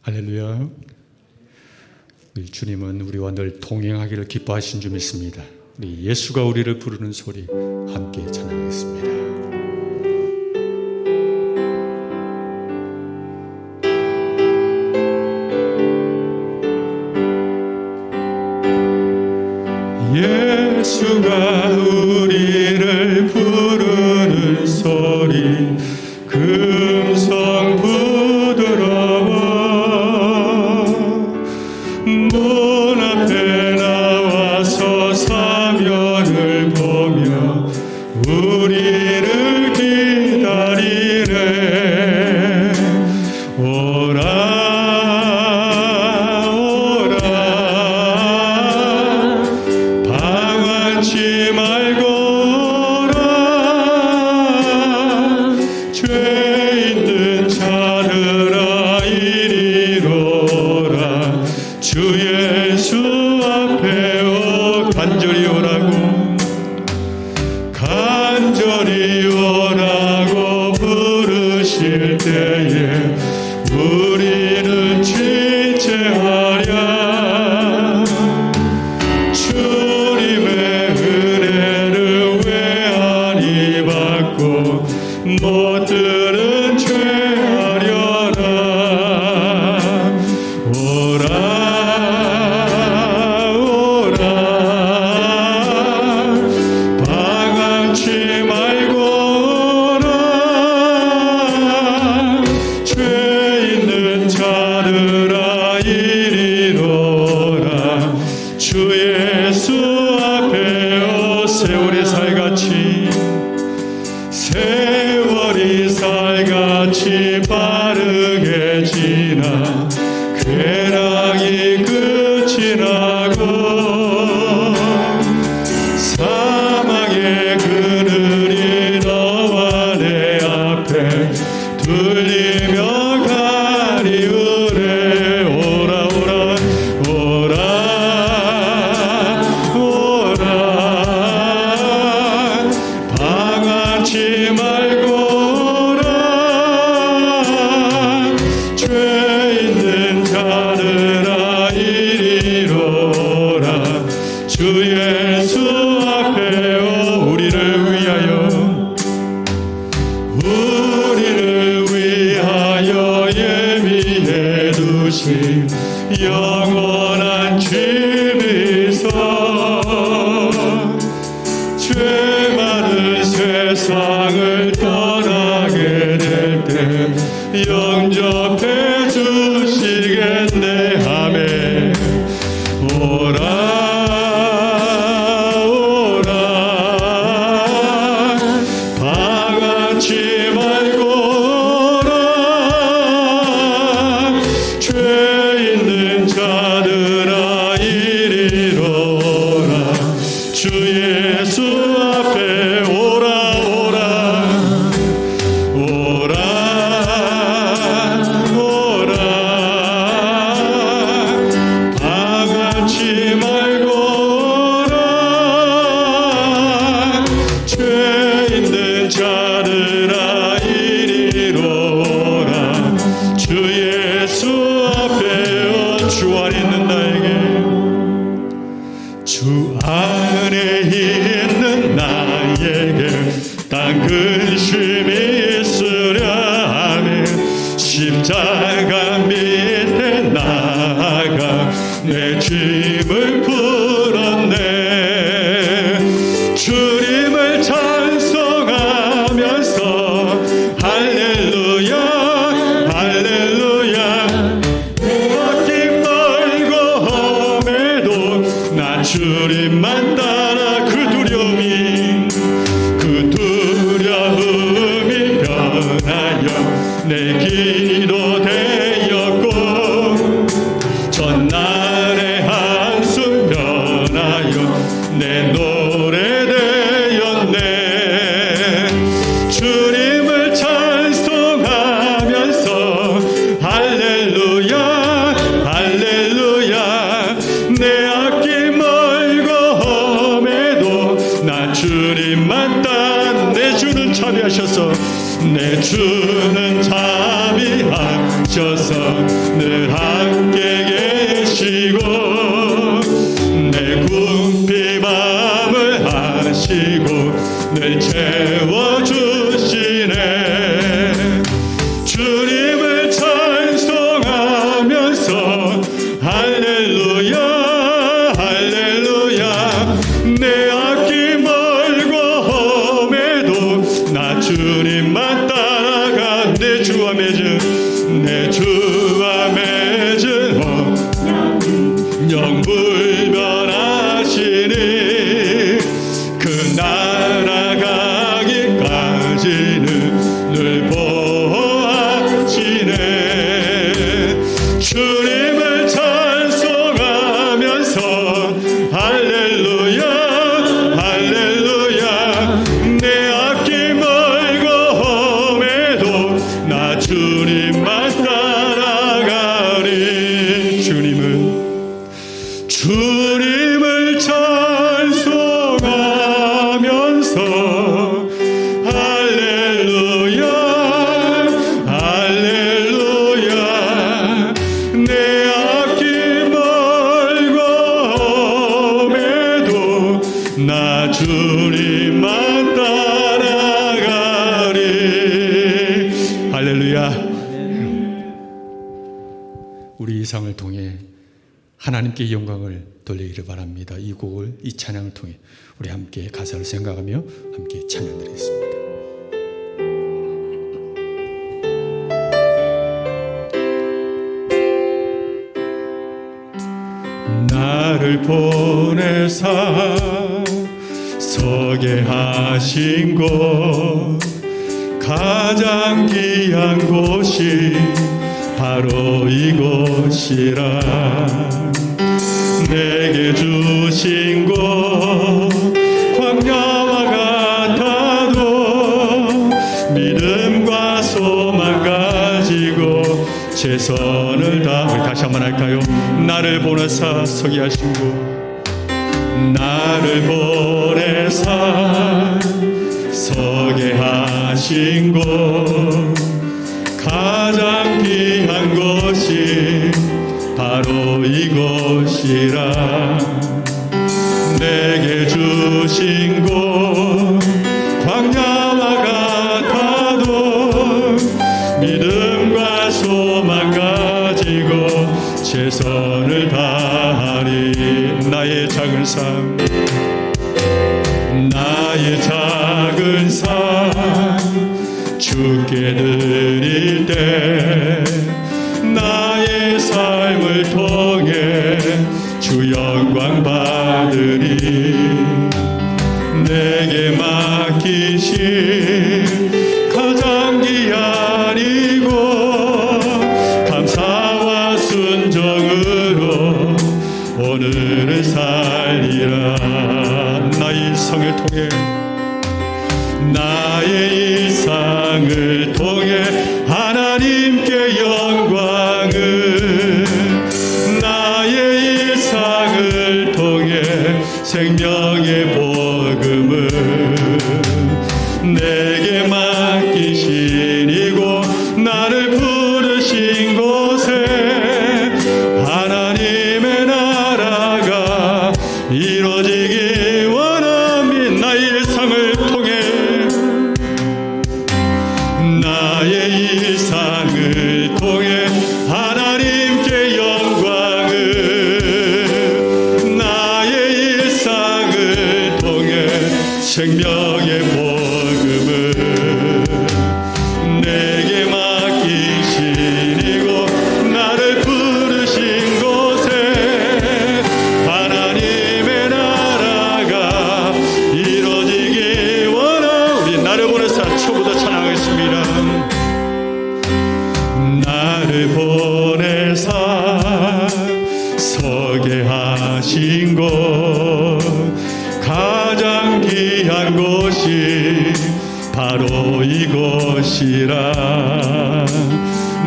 할렐루야. 우리 주님은 우리와 늘 동행하기를 기뻐하신 줄 믿습니다. 우리 예수가 우리를 부르는 소리 함께 찬양하겠습니다. 예수가 우리를 부르는 소리 금성 부드러워 문 앞에 나와서 사면을 보며 우리를 기다리네. 오라 방황치 말고 오라. 죄 있는 자들아 이리로 오라. 주 예수 앞에 간절히 오라고, 간절히 오라고 부르실 때에 우리는 지체하랴. 주님의 은혜를 왜 아니 받고 못들은 죄하려나. 오라 방황치 말고 오라. 죄 있는 자들아 이리로 오라. 주 예수 앞에 세월이 살같이 세월이 살같이 빠르게 지나 쾌락이 끝이 나고 사망의 그늘이 너와 내 앞에 들리며 가리우래. 오라 오라 오라 방황치 말고 오라. 죄 있는 자들아 이리로 오라. 주 예수 앞에 우리를 위하여 예비해 두신 영원한 집이서 죄 많은 세상을 떠나게 될 때 영접해 주시겠네. 아멘. 오라 방황치 말고 오라. 죄 있는 자들아 이리로 오라. 주 예수 앞에 오라 방황치 말고 오라. 죄 있는 자들아 이리로 오라. 주 예수 앞에 주 안에 있는 나에게, 주 안에 있는 나에게 딴 근심이 있으랴 하면 십자가 밑에 나아가 내 짐을 풀었네. 주님을 찬송하면서 할렐루야 할렐루야. 걷기 멀고 험해도 나 주님만 따라 그 두려움이 변하여 내 기도 되었고 전날의 한숨 변하여 내 노래 되었네. 주님을 찬송하면서 할렐루야 할렐루야. 내 앞길 멀고 험해도 나 주님만 따라. 내 주는 참여하셔서 내 주는 자비하셔서 늘 함께 계시고 내 궁핍 마음을 아시고 늘 채워주시네. 주님을 찬송하면서 할렐루야 할렐루야. 내 앞길 멀고 험해도 나 주님만 따라가. 내 주와 맺은 영불변하시니 그 날아가기까지는 늘 보호하시네. 주님을 찬송하면서 할렐루야 할렐루야. 내 앞길 멀고 험해도 나 주님만 따라가리. 주님을 찬송하면서 할렐루야 할렐루야. 내 앞길 멀고 험해도 나 주님만 따라가리. 할렐루야. 우리 이 상을 통해 하나님께 영광을 돌리기를 바랍니다. 이 곡을, 이 찬양을 통해 우리 함께 가사를 생각하며 함께 찬양드리겠습니다. 나를 보내사 서게 하신 곳, 가장 귀한 곳이 바로 이곳이라. 내게 주신 곳 광야와 같아도 믿음과 소망 가지고 최선을 다. 우리 다시 한번 할까요? 나를 보내사 서게 하신 곳, 나를 보내사 서게 하신 곳, 가장 귀한 곳이 바로 이곳이라. 내게 주신 곳 광야와 같아도 믿음과 소망 가지고 최선을 다하리. 나의 작은 삶, 나의 작은 삶 주께 드릴 때 나의 삶을 통해 주 영광 받으리. 내게 맡기신 가장 귀한 이곳 감사와 순종으로 오늘을 살리라. 나의 일상을 통해 나의 일상을 통해 하나님께 영광을, 나의 일상을 통해 생명의 복음을 내게 맡기신 이곳, 나를 부르신 곳에 하나님의 나라가 이루어지기 원합니다. 나의 일상을 통해 나의 일상을 통해 하나님께 영광을, 나의 일상을 통해 생명의 복음을 내게 맡기신 이곳, 나를 부르신 곳에 하나님의 나라가 이루어지기 원하. 우리 나를 보내사 초보다 찬양하겠습니다. 나를 보내사 서게 하신 곳, 가장 귀한 곳이 바로 이곳이라.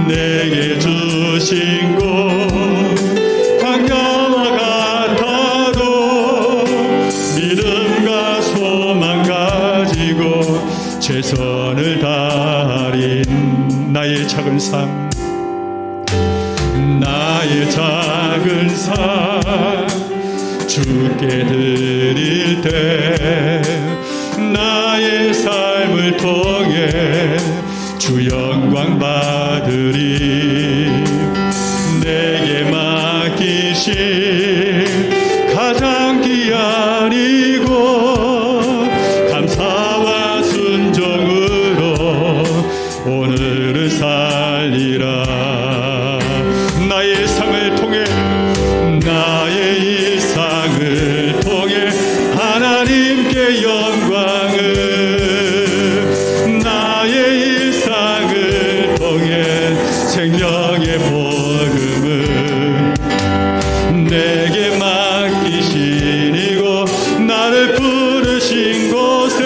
내게 주신 곳 광야와 같아도 믿음과 소망 가지고 최선을 다하린 나의 작은 삶, 주께 드릴 때 나의 삶을 통해 주 영광 받으리. 내게 맡기신 가장 귀한 이곳 감사와 순종으로 오늘을 살리라. 나의 일상을 통해 하나님께 영광을, 나의 일상을 통해 생명의 복음을 내게 맡기신 이곳 나를 부르신 곳에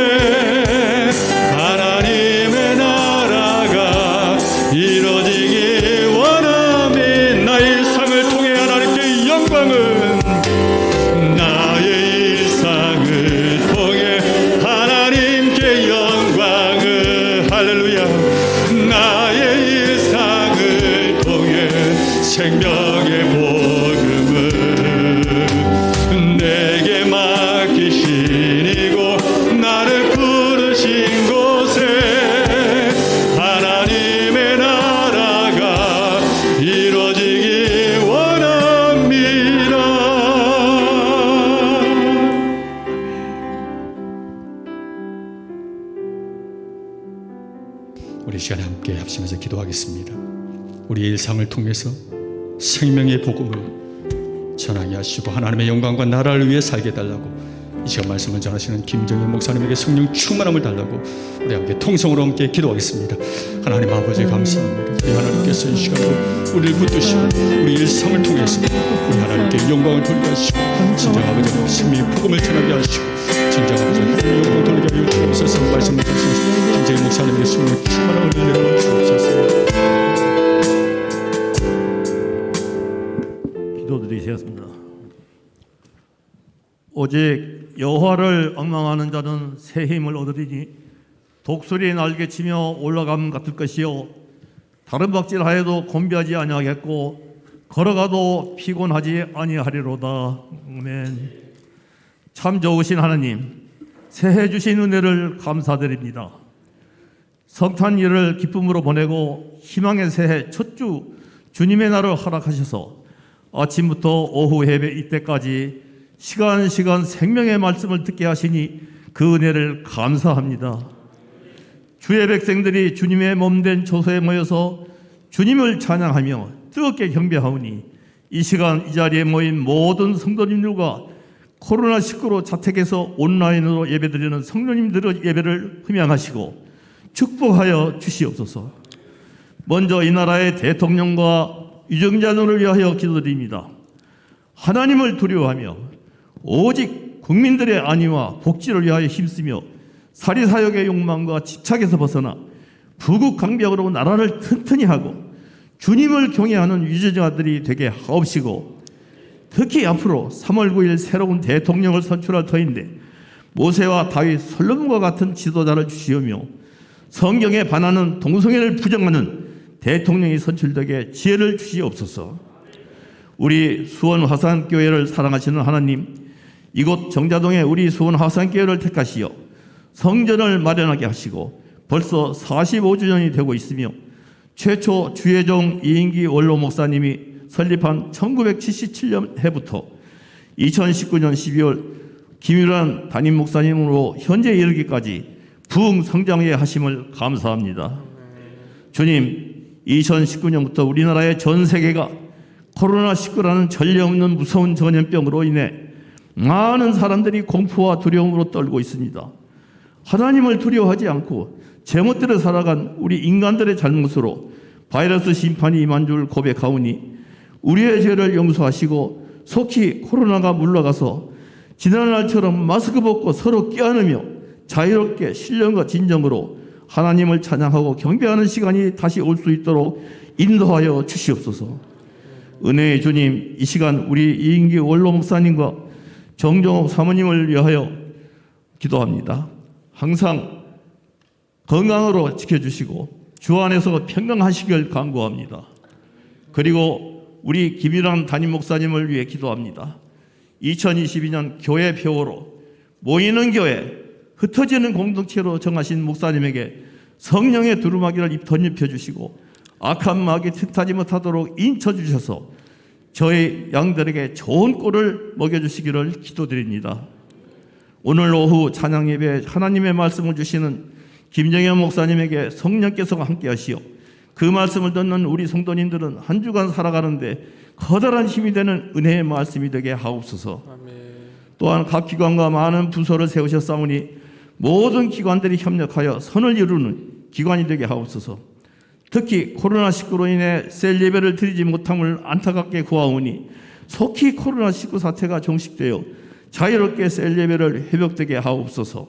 하나님의 나라가 이루어지기 원하니 나의 일상을 통해 하나님께 영광을, 나의 일상을 통해 하나님께 영광을, 할렐루야. 나의 일상을 통해 생명의 복음을 내게 맡기신 이곳 나를 부르신 곳에 하나님의 나라가 이루어지기 원합니다. 우리 시간에 함께 합심해서 기도하겠습니다. 우리 일상을 통해서 생명의 복음을 전하게 하시고 하나님의 영광과 나라를 위해 살게 달라고 이 시간 말씀을 전하시는 김정현 목사님에게 성령 충만함을 달라고 우리 함께 통성으로 함께 기도하겠습니다. 하나님 아버지 감사합니다. 우리 하나님께서 이 시간으로 우리를 붙드시고 우리 일상을 통해서 우리 하나님께 영광을 돌리게 하시고 진정 아버지 생명의 복음을 전하게 하시고 진정 아버지 하나님의 영광을 돌리게 하여 주옵소서. 말씀을 전하시는 김정현 목사님에게 성령 충만함을 내려 주옵소서. 기도드리겠습니다. 오직 여호와를 앙망하는 자는 새 힘을 얻으리니 독수리의 날개치며 올라감 같을 것이요 다른 박질하여도 곤비하지 아니하겠고 걸어가도 피곤하지 아니하리로다. 아멘. 참 좋으신 하나님, 새해 주신 은혜를 감사드립니다. 성탄일을 기쁨으로 보내고 희망의 새해 첫 주 주님의 날을 허락하셔서 아침부터 오후 예배 이때까지 시간 생명의 말씀을 듣게 하시니 그 은혜를 감사합니다. 주의 백성들이 주님의 몸된 초소에 모여서 주님을 찬양하며 뜨겁게 경배하오니 이 시간 이 자리에 모인 모든 성도님들과 코로나19로 자택에서 온라인으로 예배드리는 성도님들의 예배를 흠양하시고 축복하여 주시옵소서. 먼저 이 나라의 대통령과 유정자들을 위하여 기도드립니다. 하나님을 두려워하며 오직 국민들의 안위와 복지를 위하여 힘쓰며 사리사욕의 욕망과 집착에서 벗어나 부국강벽으로 나라를 튼튼히 하고 주님을 경외하는 유정자들이 되게 하옵시고, 특히 앞으로 3월 9일 새로운 대통령을 선출할 터인데 모세와 다윗, 솔로몬과 같은 지도자를 주시오며 성경에 반하는 동성애를 부정하는 대통령이 선출되게 지혜를 주시옵소서. 우리 수원 화산교회를 사랑하시는 하나님, 이곳 정자동에 우리 수원 화산교회를 택하시어 성전을 마련하게 하시고 벌써 45주년이 되고 있으며 최초 주혜종 이인기 원로 목사님이 설립한 1977년 해부터 2019년 12월 김유란 담임 목사님으로 현재 이르기까지 부흥 성장해 하심을 감사합니다. 주님, 2019년부터 우리나라의 전 세계가 코로나19라는 전례 없는 무서운 전염병으로 인해 많은 사람들이 공포와 두려움으로 떨고 있습니다. 하나님을 두려워하지 않고 제멋대로 살아간 우리 인간들의 잘못으로 바이러스 심판이 임한 줄 고백하오니 우리의 죄를 용서하시고 속히 코로나가 물러가서 지난날처럼 마스크 벗고 서로 껴안으며 자유롭게 신령과 진정으로 하나님을 찬양하고 경배하는 시간이 다시 올 수 있도록 인도하여 주시옵소서. 은혜의 주님, 이 시간 우리 이인기 원로 목사님과 정종옥 사모님을 위하여 기도합니다. 항상 건강으로 지켜주시고 주 안에서 평강하시길 간구합니다. 그리고 우리 김일환 담임 목사님을 위해 기도합니다. 2022년 교회 표어로 모이는 교회, 흩어지는 공동체로 정하신 목사님에게 성령의 두루마기를 덧입혀 주시고 악한 마귀 틈타지 못하도록 인쳐 주셔서 저희 양들에게 좋은 꼴을 먹여주시기를 기도드립니다. 오늘 오후 찬양 예배에 하나님의 말씀을 주시는 김정현 목사님에게 성령께서 함께 하시어 그 말씀을 듣는 우리 성도님들은 한 주간 살아가는데 커다란 힘이 되는 은혜의 말씀이 되게 하옵소서. 아멘. 또한 각 기관과 많은 부서를 세우셨사오니 모든 기관들이 협력하여 선을 이루는 기관이 되게 하옵소서. 특히 코로나19로 인해 셀 예배를 드리지 못함을 안타깝게 구하오니 속히 코로나19 사태가 종식되어 자유롭게 셀 예배를 회복되게 하옵소서.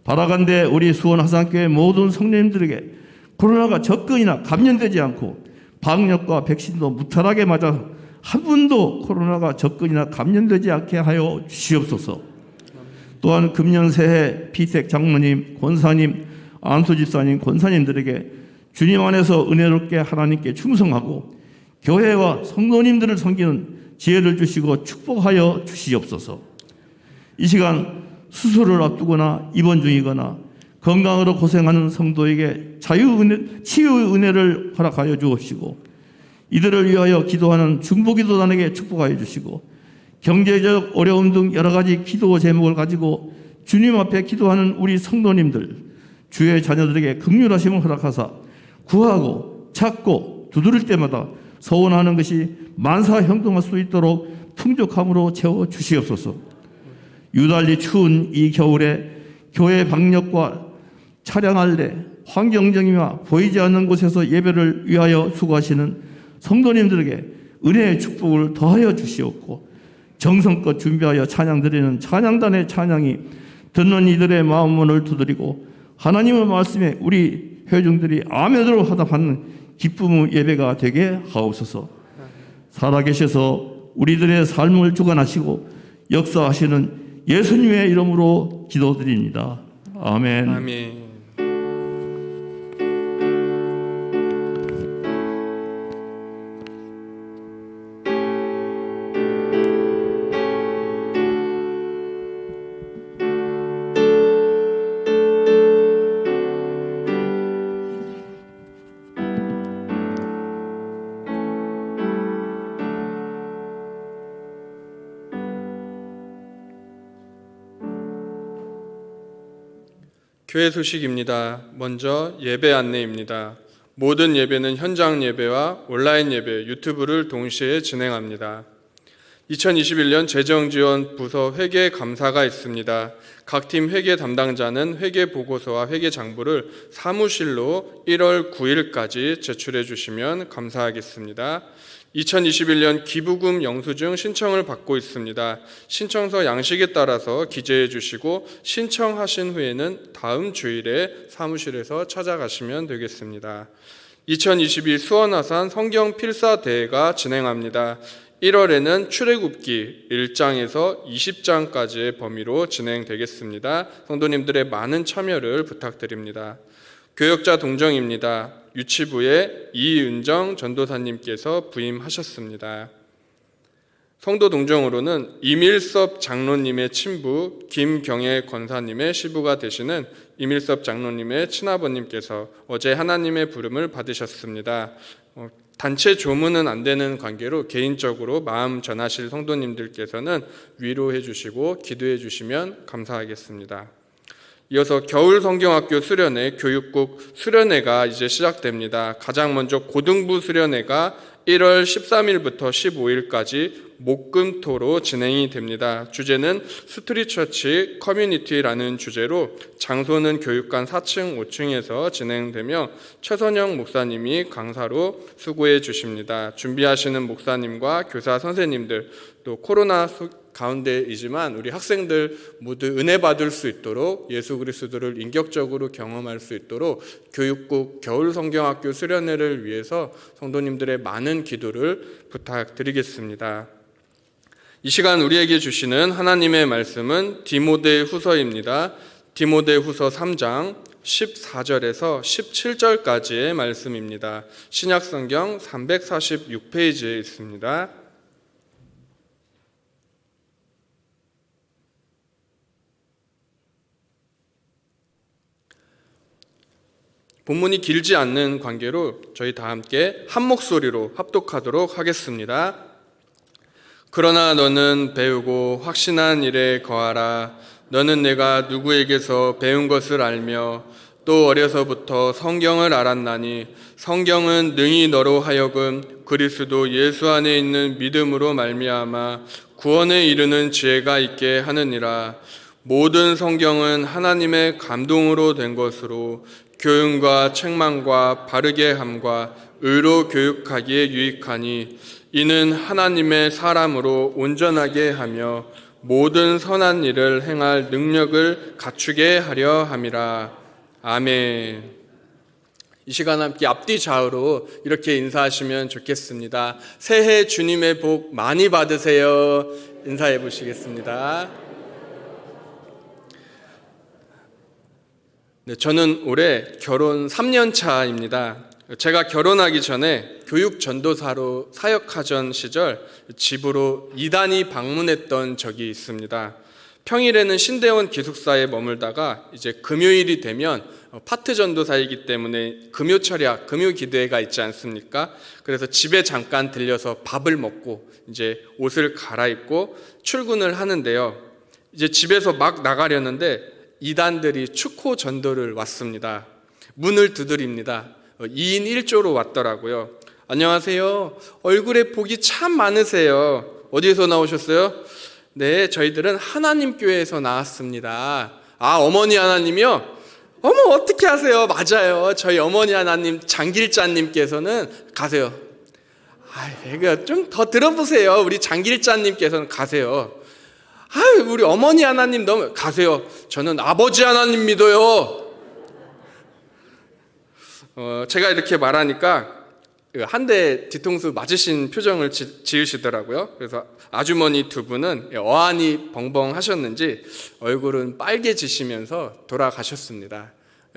바라간대 우리 수원 화산교회 모든 성도님들에게 코로나가 접근이나 감염되지 않고 방역과 백신도 무탈하게 맞아 한 분도 코로나가 접근이나 감염되지 않게 하여 주시옵소서. 또한 금년 새해 피택 장로님, 권사님, 안수 집사님, 권사님들에게 주님 안에서 은혜롭게 하나님께 충성하고 교회와 성도님들을 섬기는 지혜를 주시고 축복하여 주시옵소서. 이 시간 수술을 앞두거나 입원 중이거나 건강으로 고생하는 성도에게 치유의 은혜를 허락하여 주옵시고 이들을 위하여 기도하는 중보기도단에게 축복하여 주시고 경제적 어려움 등 여러 가지 기도 제목을 가지고 주님 앞에 기도하는 우리 성도님들 주의 자녀들에게 긍휼하심을 허락하사 구하고 찾고 두드릴 때마다 소원하는 것이 만사형통할 수 있도록 풍족함으로 채워 주시옵소서. 유달리 추운 이 겨울에 교회 방역과 차량 안내, 환경정리와 보이지 않는 곳에서 예배를 위하여 수고하시는 성도님들에게 은혜의 축복을 더하여 주시옵고 정성껏 준비하여 찬양 드리는 찬양단의 찬양이 듣는 이들의 마음문을 두드리고 하나님의 말씀에 우리 회중들이 아멘으로 화답하는 기쁨의 예배가 되게 하옵소서. 살아계셔서 우리들의 삶을 주관하시고 역사하시는 예수님의 이름으로 기도드립니다. 아멘. 아멘. 교회 소식입니다. 먼저 예배 안내입니다. 모든 예배는 현장 예배와 온라인 예배, 유튜브를 동시에 진행합니다. 2021년 재정지원 부서 회계 감사가 있습니다. 각 팀 회계 담당자는 회계 보고서와 회계 장부를 사무실로 1월 9일까지 제출해 주시면 감사하겠습니다. 2021년 기부금 영수증 신청을 받고 있습니다. 신청서 양식에 따라서 기재해 주시고 신청하신 후에는 다음 주일에 사무실에서 찾아가시면 되겠습니다. 2022 수원화산 성경 필사 대회가 진행합니다. 1월에는 출애굽기 1장에서 20장까지의 범위로 진행되겠습니다. 성도님들의 많은 참여를 부탁드립니다. 교역자 동정입니다. 유치부에 이은정 전도사님께서 부임하셨습니다. 성도 동정으로는 이밀섭 장로님의 친부 김경애 권사님의 시부가 되시는 이밀섭 장로님의 친아버님께서 어제 하나님의 부름을 받으셨습니다. 단체 조문은 안 되는 관계로 개인적으로 마음 전하실 성도님들께서는 위로해 주시고 기도해 주시면 감사하겠습니다. 이어서 겨울 성경학교 수련회 교육국 수련회가 이제 시작됩니다. 가장 먼저 고등부 수련회가 1월 13일부터 15일까지 목금토로 진행이 됩니다. 주제는 스트릿처치 커뮤니티라는 주제로 장소는 교육관 4층, 5층에서 진행되며 최선영 목사님이 강사로 수고해 주십니다. 준비하시는 목사님과 교사 선생님들 또 코로나 가운데이지만 우리 학생들 모두 은혜 받을 수 있도록 예수 그리스도를 인격적으로 경험할 수 있도록 교육국 겨울 성경학교 수련회를 위해서 성도님들의 많은 기도를 부탁드리겠습니다. 이 시간 우리에게 주시는 하나님의 말씀은 디모데후서입니다. 디모데후서 3장 14절에서 17절까지의 말씀입니다. 신약성경 346페이지에 있습니다. 본문이 길지 않는 관계로 저희 다 함께 한 목소리로 합독하도록 하겠습니다. 그러나 너는 배우고 확신한 일에 거하라. 너는 내가 누구에게서 배운 것을 알며 또 어려서부터 성경을 알았나니 성경은 능히 너로 하여금 그리스도 예수 안에 있는 믿음으로 말미암아 구원에 이르는 지혜가 있게 하느니라. 모든 성경은 하나님의 감동으로 된 것으로 교훈과 책망과 바르게 함과 의로 교육하기에 유익하니 이는 하나님의 사람으로 온전하게 하며 모든 선한 일을 행할 능력을 갖추게 하려 함이라. 아멘. 이 시간 함께 앞뒤 좌우로 이렇게 인사하시면 좋겠습니다. 새해 주님의 복 많이 받으세요. 인사해 보시겠습니다. 네, 저는 올해 결혼 3년 차입니다. 제가 결혼하기 전에 교육 전도사로 사역하던 시절 집으로 이단이 방문했던 적이 있습니다. 평일에는 신대원 기숙사에 머물다가 이제 금요일이 되면 파트 전도사이기 때문에 금요 철야, 금요 기도회가 있지 않습니까? 그래서 집에 잠깐 들려서 밥을 먹고 이제 옷을 갈아입고 출근을 하는데요. 이제 집에서 막 나가려는데 이단들이 축호 전도를 왔습니다. 문을 두드립니다. 2인 1조로 왔더라고요. 안녕하세요. 얼굴에 복이 참 많으세요. 어디에서 나오셨어요? 네, 저희들은 하나님 교회에서 나왔습니다. 아, 어머니 하나님이요? 어머, 어떻게 하세요? 맞아요. 저희 어머니 하나님 장길자님께서는 가세요. 아, 좀 더 들어보세요. 우리 장길자님께서는 가세요. 아, 우리 어머니 하나님 너무 가세요. 저는 아버지 하나님 믿어요. 제가 이렇게 말하니까 한 대 뒤통수 맞으신 표정을 지으시더라고요. 그래서 아주머니 두 분은 어안이 벙벙 하셨는지 얼굴은 빨개지시면서 돌아가셨습니다.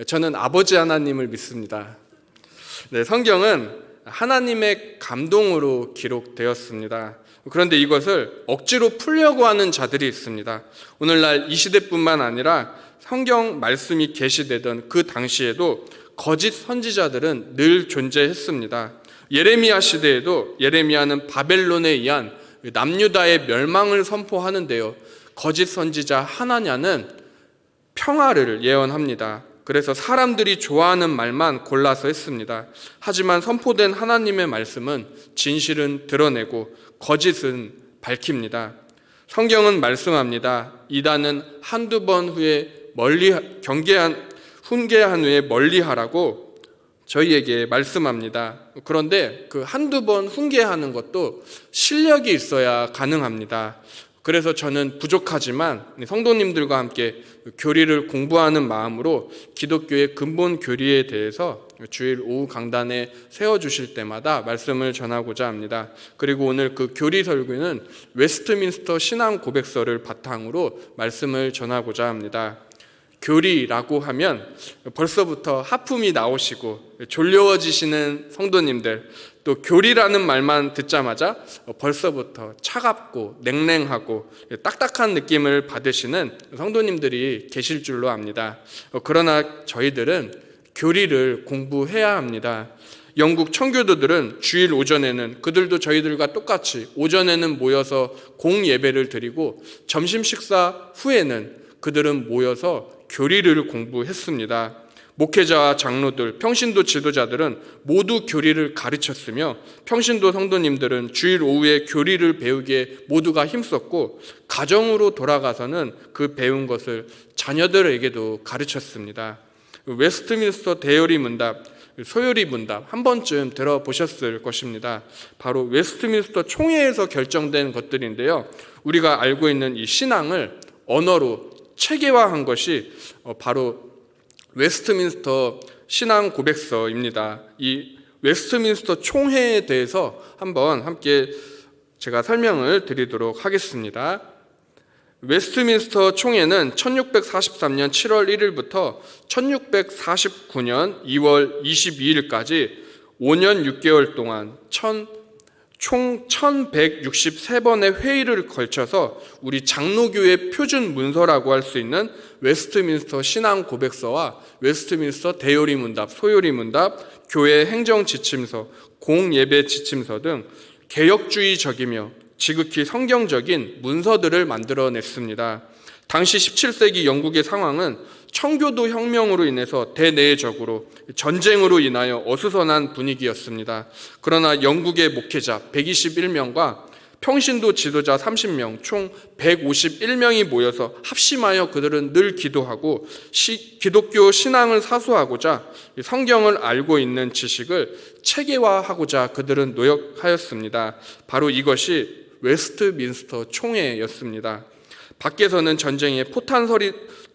저는 아버지 하나님을 믿습니다. 네, 성경은 하나님의 감동으로 기록되었습니다. 그런데 이것을 억지로 풀려고 하는 자들이 있습니다. 오늘날 이 시대뿐만 아니라 성경 말씀이 계시되던 그 당시에도 거짓 선지자들은 늘 존재했습니다. 예레미야 시대에도 예레미야는 바벨론에 의한 남유다의 멸망을 선포하는데요. 거짓 선지자 하나냐는 평화를 예언합니다. 그래서 사람들이 좋아하는 말만 골라서 했습니다. 하지만 선포된 하나님의 말씀은 진실은 드러내고 거짓은 밝힙니다. 성경은 말씀합니다. 이단은 한두 번 후에 훈계한 후에 멀리하라고 저희에게 말씀합니다. 그런데 그 한두 번 훈계하는 것도 실력이 있어야 가능합니다. 그래서 저는 부족하지만 성도님들과 함께 교리를 공부하는 마음으로 기독교의 근본 교리에 대해서 주일 오후 강단에 세워주실 때마다 말씀을 전하고자 합니다. 그리고 오늘 그 교리 설교는 웨스트민스터 신앙 고백서를 바탕으로 말씀을 전하고자 합니다. 교리라고 하면 벌써부터 하품이 나오시고 졸려워지시는 성도님들, 또 교리라는 말만 듣자마자 벌써부터 차갑고 냉랭하고 딱딱한 느낌을 받으시는 성도님들이 계실 줄로 압니다. 그러나 저희들은 교리를 공부해야 합니다. 영국 청교도들은 주일 오전에는 그들도 저희들과 똑같이 오전에는 모여서 공예배를 드리고 점심 식사 후에는 그들은 모여서 교리를 공부했습니다. 목회자와 장로들, 평신도 지도자들은 모두 교리를 가르쳤으며 평신도 성도님들은 주일 오후에 교리를 배우기에 모두가 힘썼고 가정으로 돌아가서는 그 배운 것을 자녀들에게도 가르쳤습니다. 웨스트민스터 대요리 문답, 소요리 문답 한 번쯤 들어보셨을 것입니다. 바로 웨스트민스터 총회에서 결정된 것들인데요. 우리가 알고 있는 이 신앙을 언어로 체계화한 것이 바로 웨스트민스터 신앙 고백서입니다. 이 웨스트민스터 총회에 대해서 한번 함께 제가 설명을 드리도록 하겠습니다. 웨스트민스터 총회는 1643년 7월 1일부터 1649년 2월 22일까지 5년 6개월 동안 총 1163번의 회의를 걸쳐서 우리 장로교의 표준 문서라고 할 수 있는 웨스트민스터 신앙 고백서와 웨스트민스터 대요리 문답, 소요리 문답, 교회 행정 지침서, 공예배 지침서 등 개혁주의적이며 지극히 성경적인 문서들을 만들어냈습니다. 당시 17세기 영국의 상황은 청교도 혁명으로 인해서 대내적으로 전쟁으로 인하여 어수선한 분위기였습니다. 그러나 영국의 목회자 121명과 평신도 지도자 30명, 총 151명이 모여서 합심하여 그들은 늘 기도하고 기독교 신앙을 사수하고자 성경을 알고 있는 지식을 체계화하고자 그들은 노력하였습니다. 바로 이것이 웨스트민스터 총회였습니다. 밖에서는 전쟁의 포탄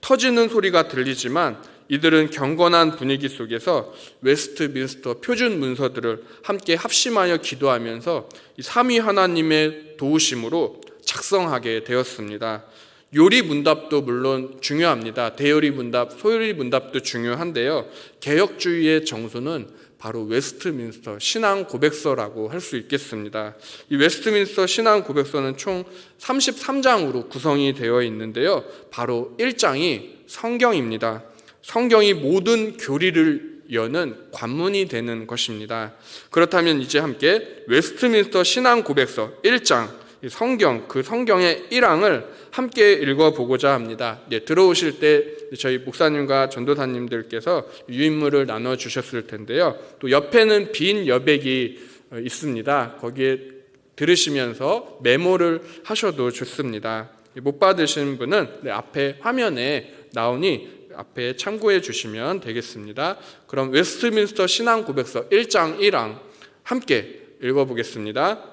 터지는 소리가 들리지만 이들은 경건한 분위기 속에서 웨스트민스터 표준 문서들을 함께 합심하여 기도하면서 삼위 하나님의 도우심으로 작성하게 되었습니다. 요리 문답도 물론 중요합니다. 대요리 문답, 소요리 문답도 중요한데요. 개혁주의의 정수는 바로 웨스트민스터 신앙 고백서라고 할 수 있겠습니다. 이 웨스트민스터 신앙 고백서는 총 33장으로 구성이 되어 있는데요. 바로 1장이 성경입니다. 성경이 모든 교리를 여는 관문이 되는 것입니다. 그렇다면 이제 함께 웨스트민스터 신앙 고백서 1장 성경, 그 성경의 1항을 함께 읽어보고자 합니다. 들어오실 때 저희 목사님과 전도사님들께서 유인물을 나눠주셨을 텐데요. 또 옆에는 빈 여백이 있습니다. 거기에 들으시면서 메모를 하셔도 좋습니다. 못 받으신 분은 앞에 화면에 나오니 앞에 참고해 주시면 되겠습니다. 그럼 웨스트민스터 신앙 고백서 1장 1항 함께 읽어보겠습니다.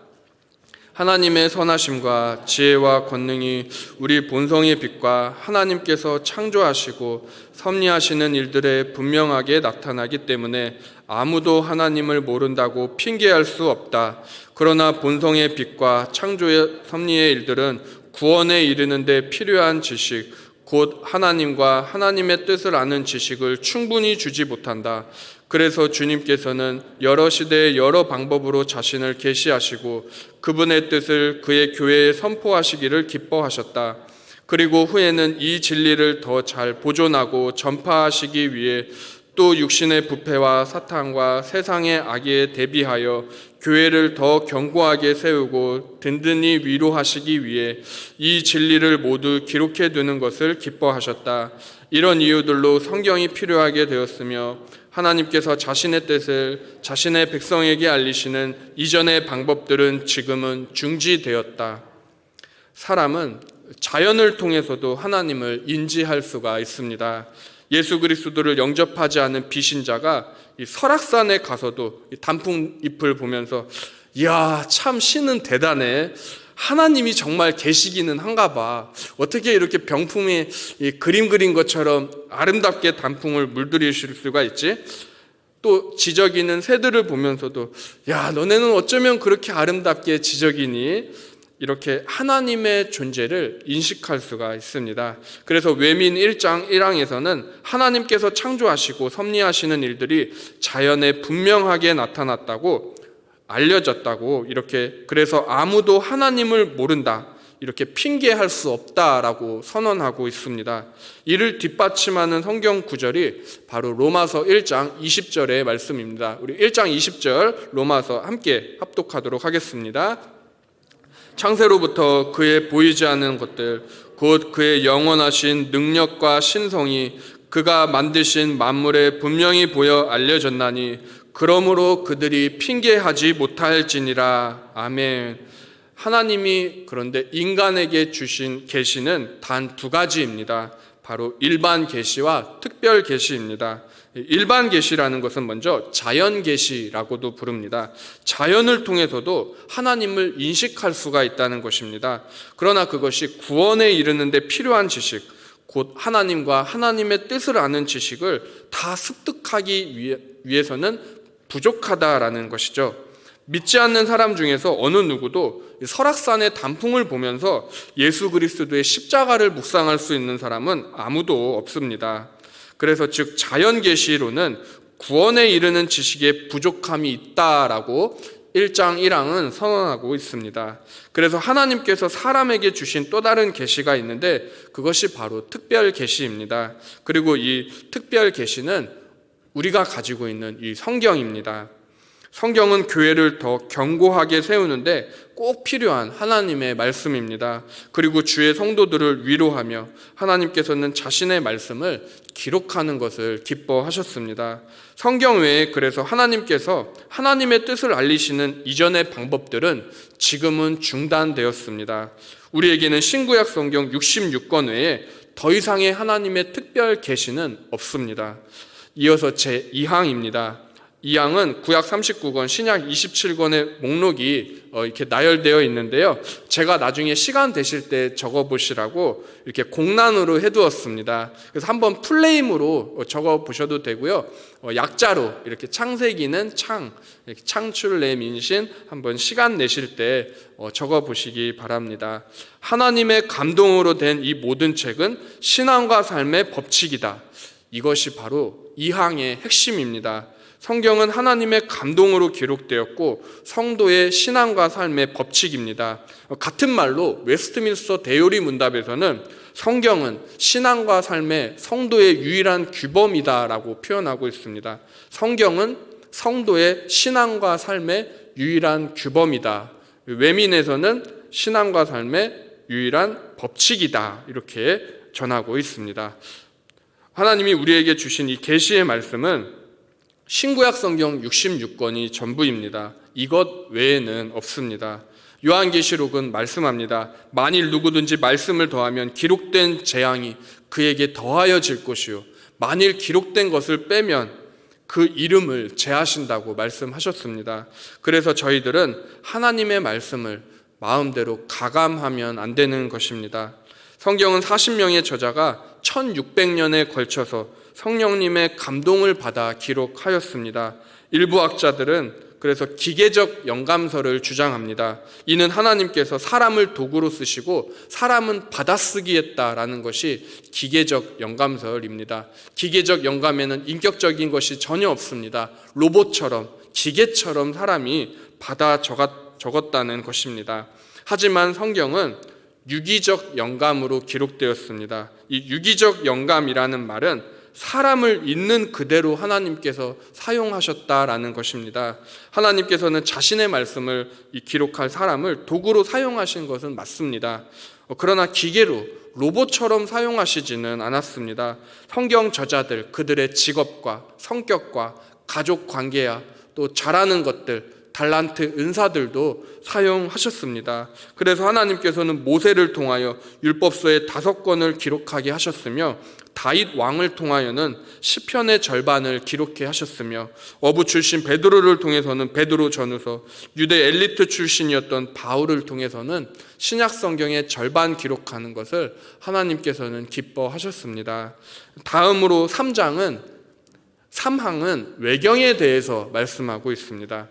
하나님의 선하심과 지혜와 권능이 우리 본성의 빛과 하나님께서 창조하시고 섭리하시는 일들에 분명하게 나타나기 때문에 아무도 하나님을 모른다고 핑계할 수 없다. 그러나 본성의 빛과 창조의 섭리의 일들은 구원에 이르는 데 필요한 지식, 곧 하나님과 하나님의 뜻을 아는 지식을 충분히 주지 못한다. 그래서 주님께서는 여러 시대에 여러 방법으로 자신을 계시하시고 그분의 뜻을 그의 교회에 선포하시기를 기뻐하셨다. 그리고 후에는 이 진리를 더 잘 보존하고 전파하시기 위해 또 육신의 부패와 사탄과 세상의 악에 대비하여 교회를 더 견고하게 세우고 든든히 위로하시기 위해 이 진리를 모두 기록해 두는 것을 기뻐하셨다. 이런 이유들로 성경이 필요하게 되었으며 하나님께서 자신의 뜻을 자신의 백성에게 알리시는 이전의 방법들은 지금은 중지되었다. 사람은 자연을 통해서도 하나님을 인지할 수가 있습니다. 예수 그리스도를 영접하지 않은 비신자가 이 설악산에 가서도 이 단풍잎을 보면서 이야, 참 신은 대단해. 하나님이 정말 계시기는 한가 봐. 어떻게 이렇게 병풍에 그림 그린 것처럼 아름답게 단풍을 물들이실 수가 있지? 또 지저귀는 새들을 보면서도 야, 너네는 어쩌면 그렇게 아름답게 지저귀니? 이렇게 하나님의 존재를 인식할 수가 있습니다. 그래서 외민 1장 1항에서는 하나님께서 창조하시고 섭리하시는 일들이 자연에 분명하게 나타났다고 알려졌다고, 이렇게 그래서 아무도 하나님을 모른다, 이렇게 핑계할 수 없다라고 선언하고 있습니다. 이를 뒷받침하는 성경 구절이 바로 로마서 1장 20절의 말씀입니다. 우리 1장 20절 로마서 함께 합독하도록 하겠습니다. 창세로부터 그의 보이지 않는 것들 곧 그의 영원하신 능력과 신성이 그가 만드신 만물에 분명히 보여 알려졌나니 그러므로 그들이 핑계하지 못할지니라. 아멘. 하나님이 그런데 인간에게 주신 계시는 단 두 가지입니다. 바로 일반 계시와 특별 계시입니다. 일반 계시라는 것은 먼저 자연 계시라고도 부릅니다. 자연을 통해서도 하나님을 인식할 수가 있다는 것입니다. 그러나 그것이 구원에 이르는 데 필요한 지식, 곧 하나님과 하나님의 뜻을 아는 지식을 다 습득하기 위해서는 부족하다라는 것이죠. 믿지 않는 사람 중에서 어느 누구도 설악산의 단풍을 보면서 예수 그리스도의 십자가를 묵상할 수 있는 사람은 아무도 없습니다. 그래서 즉 자연 계시로는 구원에 이르는 지식에 부족함이 있다라고 1장 1항은 선언하고 있습니다. 그래서 하나님께서 사람에게 주신 또 다른 계시가 있는데 그것이 바로 특별 계시입니다. 그리고 이 특별 계시는 우리가 가지고 있는 이 성경입니다. 성경은 교회를 더 견고하게 세우는데 꼭 필요한 하나님의 말씀입니다. 그리고 주의 성도들을 위로하며 하나님께서는 자신의 말씀을 기록하는 것을 기뻐하셨습니다. 성경 외에 그래서 하나님께서 하나님의 뜻을 알리시는 이전의 방법들은 지금은 중단되었습니다. 우리에게는 신구약 성경 66권 외에 더 이상의 하나님의 특별 계시는 없습니다. 이어서 제2항입니다. 이 항은 구약 39권, 신약 27권의 목록이 이렇게 나열되어 있는데요. 제가 나중에 시간 되실 때 적어보시라고 이렇게 공란으로 해두었습니다. 그래서 한번 플레임으로 적어보셔도 되고요. 약자로 이렇게 창세기는 이렇게 창출 내 민신 한번 시간 내실 때 적어보시기 바랍니다. 하나님의 감동으로 된 이 모든 책은 신앙과 삶의 법칙이다. 이것이 바로 이 항의 핵심입니다. 성경은 하나님의 감동으로 기록되었고 성도의 신앙과 삶의 법칙입니다. 같은 말로 웨스트민스터 대요리 문답에서는 성경은 신앙과 삶의 성도의 유일한 규범이다라고 표현하고 있습니다. 성경은 성도의 신앙과 삶의 유일한 규범이다. 외민에서는 신앙과 삶의 유일한 법칙이다. 이렇게 전하고 있습니다. 하나님이 우리에게 주신 이 계시의 말씀은 신구약 성경 66권이 전부입니다. 이것 외에는 없습니다. 요한계시록은 말씀합니다. 만일 누구든지 말씀을 더하면 기록된 재앙이 그에게 더하여질 것이요 만일 기록된 것을 빼면 그 이름을 제하신다고 말씀하셨습니다. 그래서 저희들은 하나님의 말씀을 마음대로 가감하면 안 되는 것입니다. 성경은 40명의 저자가 1600년에 걸쳐서 성령님의 감동을 받아 기록하였습니다. 일부 학자들은 그래서 기계적 영감서를 주장합니다. 이는 하나님께서 사람을 도구로 쓰시고 사람은 받아쓰기 했다라는 것이 기계적 영감서입니다. 기계적 영감에는 인격적인 것이 전혀 없습니다. 로봇처럼 기계처럼 사람이 받아 적었다는 것입니다. 하지만 성경은 유기적 영감으로 기록되었습니다. 이 유기적 영감이라는 말은 사람을 있는 그대로 하나님께서 사용하셨다라는 것입니다. 하나님께서는 자신의 말씀을 기록할 사람을 도구로 사용하신 것은 맞습니다. 그러나 기계로 로봇처럼 사용하시지는 않았습니다. 성경 저자들 그들의 직업과 성격과 가족 관계야 또 잘하는 것들 달란트 은사들도 사용하셨습니다. 그래서 하나님께서는 모세를 통하여 율법서의 5권을 기록하게 하셨으며 다윗 왕을 통하여는 시편의 절반을 기록해 하셨으며 어부 출신 베드로를 통해서는 베드로 전후서, 유대 엘리트 출신이었던 바울을 통해서는 신약 성경의 절반 기록하는 것을 하나님께서는 기뻐하셨습니다. 다음으로 3항은 외경에 대해서 말씀하고 있습니다.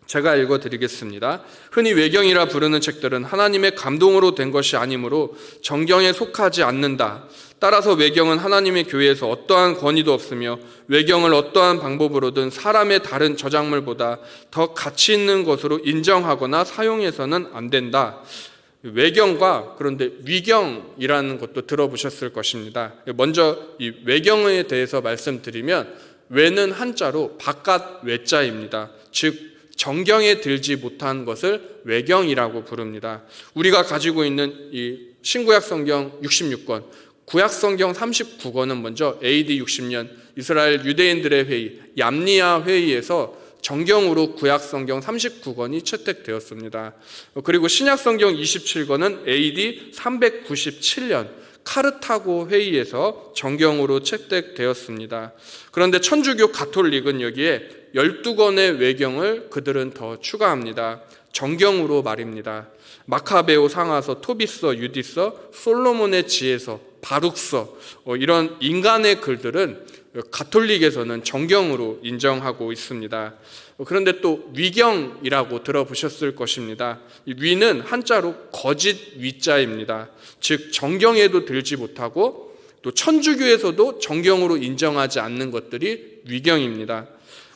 제가 읽어드리겠습니다. 흔히 외경이라 부르는 책들은 하나님의 감동으로 된 것이 아니므로 정경에 속하지 않는다. 따라서 외경은 하나님의 교회에서 어떠한 권위도 없으며 외경을 어떠한 방법으로든 사람의 다른 저작물보다 더 가치 있는 것으로 인정하거나 사용해서는 안 된다. 외경과 그런데 위경이라는 것도 들어보셨을 것입니다. 먼저 이 외경에 대해서 말씀드리면 외는 한자로 바깥 외자입니다. 즉 정경에 들지 못한 것을 외경이라고 부릅니다. 우리가 가지고 있는 이 신구약 성경 66권, 구약 성경 39권은 먼저 AD 60년 이스라엘 유대인들의 회의, 얌니아 회의에서 정경으로 구약 성경 39권이 채택되었습니다. 그리고 신약 성경 27권은 AD 397년 카르타고 회의에서 정경으로 채택되었습니다. 그런데 천주교 가톨릭은 여기에 12권의 외경을 그들은 더 추가합니다. 정경으로 말입니다. 마카베오 상하서, 토비서, 유디서, 솔로몬의 지혜서, 바룩서 이런 인간의 글들은 가톨릭에서는 정경으로 인정하고 있습니다. 그런데 또 위경이라고 들어보셨을 것입니다. 이 위는 한자로 거짓 위자입니다. 즉 정경에도 들지 못하고 또 천주교에서도 정경으로 인정하지 않는 것들이 위경입니다.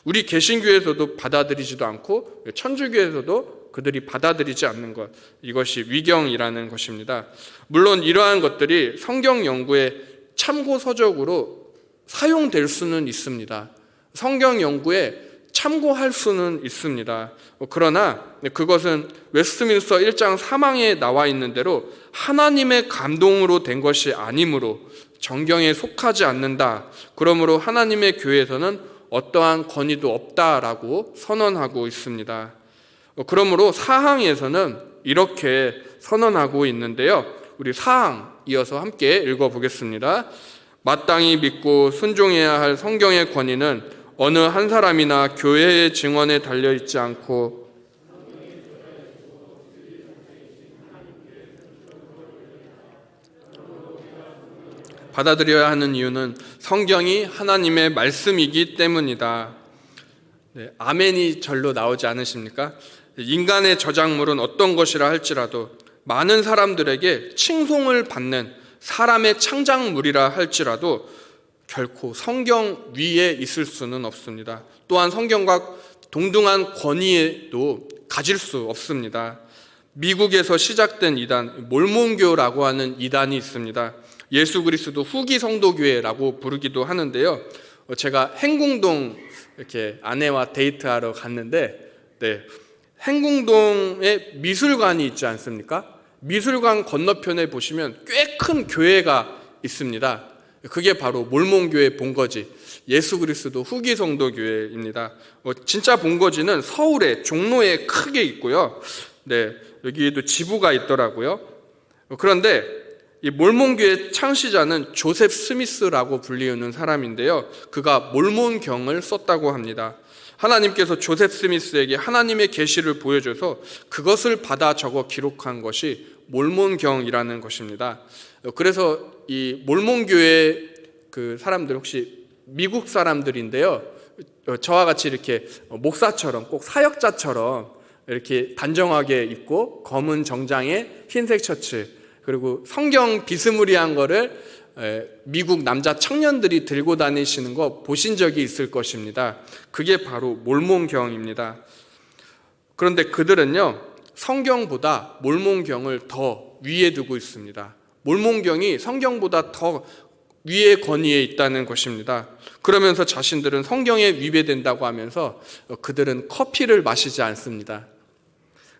우리 개신교에서도 받아들이지도 않고 천주교에서도 그들이 받아들이지 않는 것, 이것이 위경이라는 것입니다. 물론 이러한 것들이 성경 연구의 참고 서적으로 사용될 수는 있습니다. 성경 연구에 참고할 수는 있습니다. 그러나 그것은 웨스트민스터 1장 3항에 나와 있는 대로 하나님의 감동으로 된 것이 아니므로 정경에 속하지 않는다. 그러므로 하나님의 교회에서는 어떠한 권위도 없다라고 선언하고 있습니다. 그러므로 사항에서는 이렇게 선언하고 있는데요. 우리 사항 이어서 함께 읽어보겠습니다. 마땅히 믿고 순종해야 할 성경의 권위는 어느 한 사람이나 교회의 증언에 달려있지 않고 받아들여야 하는 이유는 성경이 하나님의 말씀이기 때문이다. 네, 아멘이 절로 나오지 않으십니까? 인간의 저작물은 어떤 것이라 할지라도 많은 사람들에게 칭송을 받는 사람의 창작물이라 할지라도 결코 성경 위에 있을 수는 없습니다. 또한 성경과 동등한 권위도 가질 수 없습니다. 미국에서 시작된 이단 몰몬교라고 하는 이단이 있습니다. 예수 그리스도 후기 성도교회라고 부르기도 하는데요. 제가 행궁동 이렇게 아내와 데이트하러 갔는데, 행궁동에 미술관이 있지 않습니까? 미술관 건너편에 보시면 꽤 큰 교회가 있습니다. 그게 바로 몰몬교회 본거지, 예수 그리스도 후기 성도교회입니다. 진짜 본거지는 서울에 종로에 크게 있고요. 여기에도 지부가 있더라고요. 그런데 이 몰몬교회 창시자는 조셉 스미스라고 불리우는 사람인데요. 그가 몰몬경을 썼다고 합니다. 하나님께서 조셉 스미스에게 하나님의 계시를 보여줘서 그것을 받아 적어 기록한 것이 몰몬경이라는 것입니다. 그래서 이 몰몬교회 그 사람들 혹시 미국 사람들인데요. 저와 같이 이렇게 목사처럼 꼭 사역자처럼 이렇게 단정하게 입고 검은 정장에 흰색 셔츠, 그리고 성경 비스무리한 거를 미국 남자 청년들이 들고 다니시는 거 보신 적이 있을 것입니다. 그게 바로 몰몬경입니다. 그런데 그들은요, 성경보다 몰몬경을 더 위에 두고 있습니다. 몰몬경이 성경보다 더 위의 권위에 있다는 것입니다. 그러면서 자신들은 성경에 위배된다고 하면서 그들은 커피를 마시지 않습니다.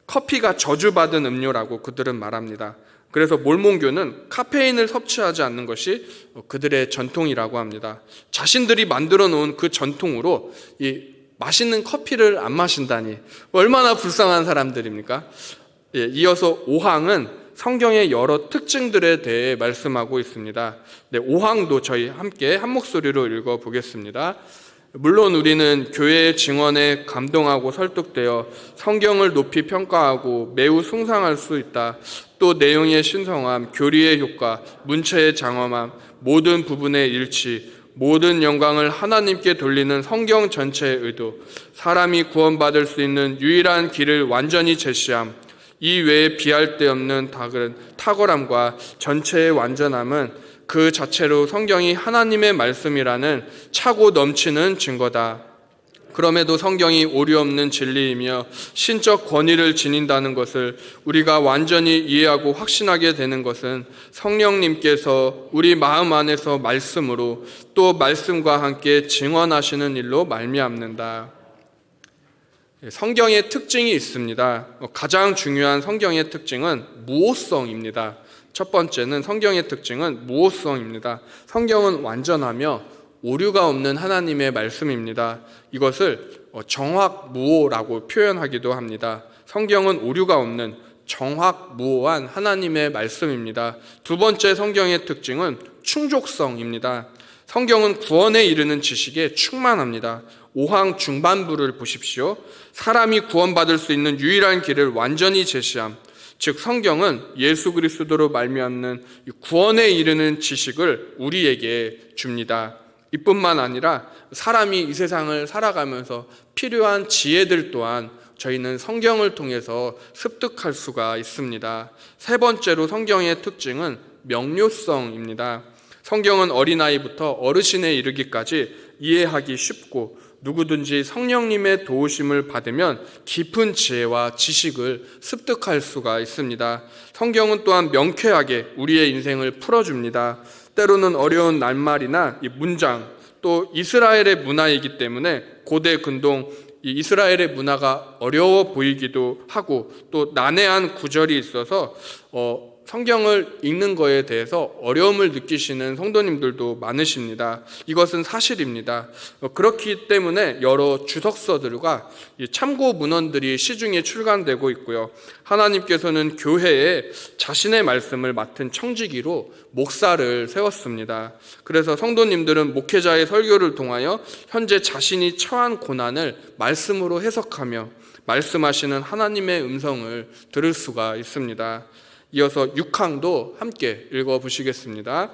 커피가 저주받은 음료라고 그들은 말합니다. 그래서 몰몬교는 카페인을 섭취하지 않는 것이 그들의 전통이라고 합니다. 자신들이 만들어 놓은 그 전통으로 이 맛있는 커피를 안 마신다니 얼마나 불쌍한 사람들입니까? 이어서 5항은 성경의 여러 특징들에 대해 말씀하고 있습니다. 5항도 저희 함께 한 목소리로 읽어보겠습니다. 물론 우리는 교회의 증언에 감동하고 설득되어 성경을 높이 평가하고 매우 숭상할 수 있다. 또 내용의 신성함, 교리의 효과, 문체의 장엄함, 모든 부분의 일치, 모든 영광을 하나님께 돌리는 성경 전체의 의도, 사람이 구원받을 수 있는 유일한 길을 완전히 제시함, 이 외에 비할 데 없는 탁월함과 전체의 완전함은 그 자체로 성경이 하나님의 말씀이라는 차고 넘치는 증거다. 그럼에도 성경이 오류 없는 진리이며 신적 권위를 지닌다는 것을 우리가 완전히 이해하고 확신하게 되는 것은 성령님께서 우리 마음 안에서 말씀으로 또 말씀과 함께 증언하시는 일로 말미암는다. 성경의 특징이 있습니다. 가장 중요한 성경의 특징은 무오성입니다. 첫 번째는 성경의 특징은 무오성입니다. 성경은 완전하며 오류가 없는 하나님의 말씀입니다. 이것을 정확무오라고 표현하기도 합니다. 성경은 오류가 없는 정확무오한 하나님의 말씀입니다. 두 번째 성경의 특징은 충족성입니다. 성경은 구원에 이르는 지식에 충만합니다. 5항 중반부를 보십시오. 사람이 구원받을 수 있는 유일한 길을 완전히 제시함. 즉 성경은 예수 그리스도로 말미암는 구원에 이르는 지식을 우리에게 줍니다. 이뿐만 아니라 사람이 이 세상을 살아가면서 필요한 지혜들 또한 저희는 성경을 통해서 습득할 수가 있습니다. 세 번째로 성경의 특징은 명료성입니다. 성경은 어린아이부터 어르신에 이르기까지 이해하기 쉽고 누구든지 성령님의 도우심을 받으면 깊은 지혜와 지식을 습득할 수가 있습니다. 성경은 또한 명쾌하게 우리의 인생을 풀어줍니다. 때로는 어려운 낱말이나 이 문장, 또 이스라엘의 문화이기 때문에 고대 근동 이 이스라엘의 문화가 어려워 보이기도 하고 또 난해한 구절이 있어서 성경을 읽는 거에 대해서 어려움을 느끼시는 성도님들도 많으십니다. 이것은 사실입니다. 그렇기 때문에 여러 주석서들과 참고 문헌들이 시중에 출간되고 있고요. 하나님께서는 교회에 자신의 말씀을 맡은 청지기로 목사를 세웠습니다. 그래서 성도님들은 목회자의 설교를 통하여 현재 자신이 처한 고난을 말씀으로 해석하며 말씀하시는 하나님의 음성을 들을 수가 있습니다. 이어서 6항도 함께 읽어보시겠습니다.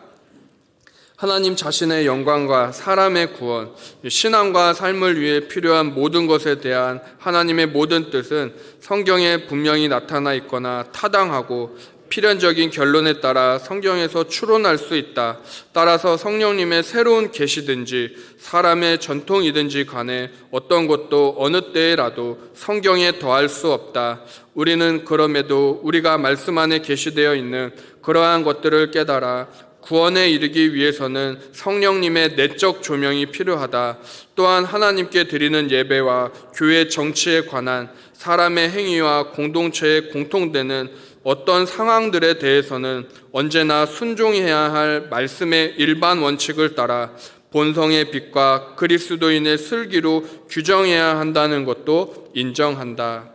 하나님 자신의 영광과 사람의 구원, 신앙과 삶을 위해 필요한 모든 것에 대한 하나님의 모든 뜻은 성경에 분명히 나타나 있거나 타당하고 필연적인 결론에 따라 성경에서 추론할 수 있다. 따라서 성령님의 새로운 계시든지 사람의 전통이든지 간에 어떤 것도 어느 때라도 성경에 더할 수 없다. 우리는 그럼에도 우리가 말씀 안에 계시되어 있는 그러한 것들을 깨달아 구원에 이르기 위해서는 성령님의 내적 조명이 필요하다. 또한 하나님께 드리는 예배와 교회 정치에 관한 사람의 행위와 공동체에 공통되는 어떤 상황들에 대해서는 언제나 순종해야 할 말씀의 일반 원칙을 따라 본성의 빛과 그리스도인의 슬기로 규정해야 한다는 것도 인정한다.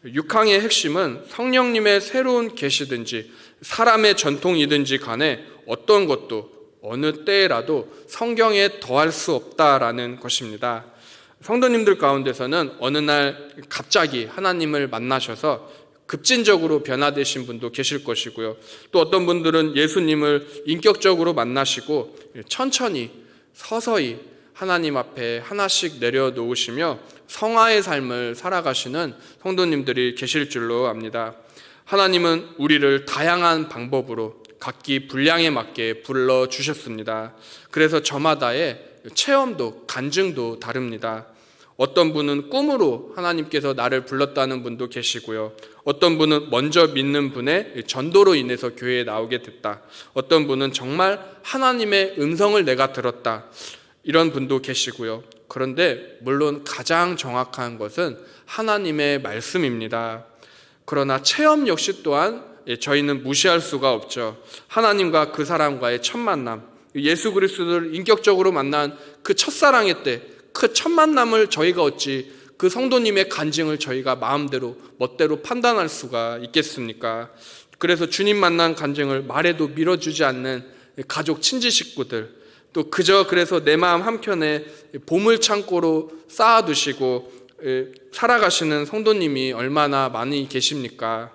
6항의 핵심은 성령님의 새로운 계시든지 사람의 전통이든지 간에 어떤 것도 어느 때라도 성경에 더할 수 없다라는 것입니다. 성도님들 가운데서는 어느 날 갑자기 하나님을 만나셔서 급진적으로 변화되신 분도 계실 것이고요. 또 어떤 분들은 예수님을 인격적으로 만나시고 천천히 서서히 하나님 앞에 하나씩 내려놓으시며 성화의 삶을 살아가시는 성도님들이 계실 줄로 압니다. 하나님은 우리를 다양한 방법으로 각기 분량에 맞게 불러주셨습니다. 그래서 저마다의 체험도 간증도 다릅니다. 어떤 분은 꿈으로 하나님께서 나를 불렀다는 분도 계시고요. 어떤 분은 먼저 믿는 분의 전도로 인해서 교회에 나오게 됐다. 어떤 분은 정말 하나님의 음성을 내가 들었다. 이런 분도 계시고요. 그런데 물론 가장 정확한 것은 하나님의 말씀입니다. 그러나 체험 역시 또한 저희는 무시할 수가 없죠. 하나님과 그 사람과의 첫 만남, 예수 그리스도를 인격적으로 만난 그 첫사랑의 때 그 첫 만남을 저희가 어찌 그 성도님의 간증을 저희가 마음대로 멋대로 판단할 수가 있겠습니까? 그래서 주님 만난 간증을 말해도 밀어주지 않는 가족 친지 식구들, 또 그저 그래서 내 마음 한켠에 보물창고로 쌓아두시고 살아가시는 성도님이 얼마나 많이 계십니까?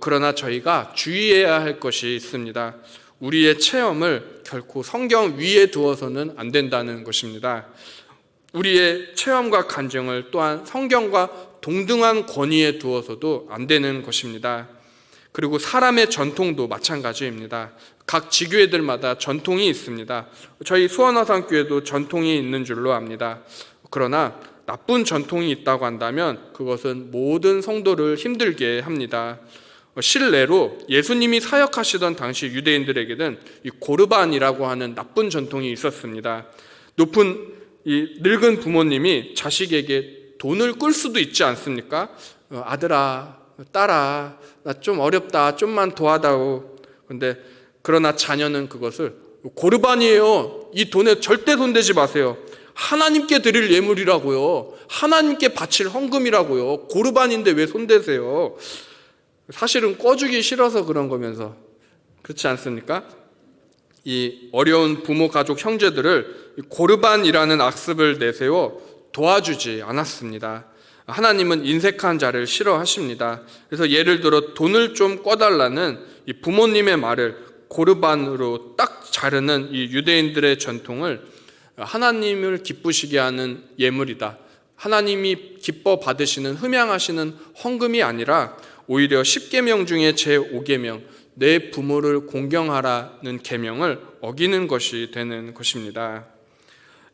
그러나 저희가 주의해야 할 것이 있습니다. 우리의 체험을 결코 성경 위에 두어서는 안 된다는 것입니다. 우리의 체험과 간증을 또한 성경과 동등한 권위에 두어서도 안 되는 것입니다. 그리고 사람의 전통도 마찬가지입니다. 각 지교회들마다 전통이 있습니다. 저희 수원화산교회도 전통이 있는 줄로 압니다. 그러나 나쁜 전통이 있다고 한다면 그것은 모든 성도를 힘들게 합니다. 실례로 예수님이 사역하시던 당시 유대인들에게는 이 고르반이라고 하는 나쁜 전통이 있었습니다. 이 늙은 부모님이 자식에게 돈을 끌 수도 있지 않습니까? 아들아, 딸아, 나 좀 어렵다, 좀만 도와다오. 그러나 자녀는 그것을 고르반이에요. 이 돈에 절대 손대지 마세요. 하나님께 드릴 예물이라고요. 하나님께 바칠 헌금이라고요. 고르반인데 왜 손대세요? 사실은 꺼주기 싫어서 그런 거면서 그렇지 않습니까? 이 어려운 부모, 가족, 형제들을 고르반이라는 악습을 내세워 도와주지 않았습니다. 하나님은 인색한 자를 싫어하십니다. 그래서 예를 들어 돈을 좀 꿔달라는 이 부모님의 말을 고르반으로 딱 자르는 이 유대인들의 전통을 하나님을 기쁘시게 하는 예물이다. 하나님이 기뻐 받으시는 흠양하시는 헌금이 아니라 오히려 10계명 중에 제5계명 내 부모를 공경하라는 계명을 어기는 것이 되는 것입니다.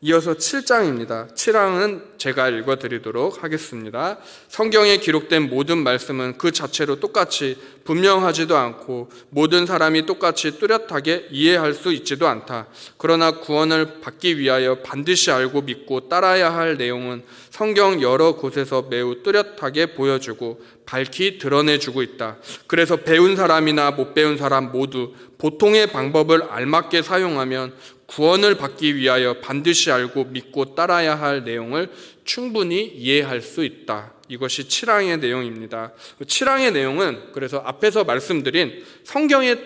이어서 7장입니다. 7장은 제가 읽어드리도록 하겠습니다. 성경에 기록된 모든 말씀은 그 자체로 똑같이 분명하지도 않고 모든 사람이 똑같이 뚜렷하게 이해할 수 있지도 않다. 그러나 구원을 받기 위하여 반드시 알고 믿고 따라야 할 내용은 성경 여러 곳에서 매우 뚜렷하게 보여주고 밝히 드러내주고 있다. 그래서 배운 사람이나 못 배운 사람 모두 보통의 방법을 알맞게 사용하면 구원을 받기 위하여 반드시 알고 믿고 따라야 할 내용을 충분히 이해할 수 있다. 이것이 7항의 내용입니다. 7항의 내용은 그래서 앞에서 말씀드린 성경의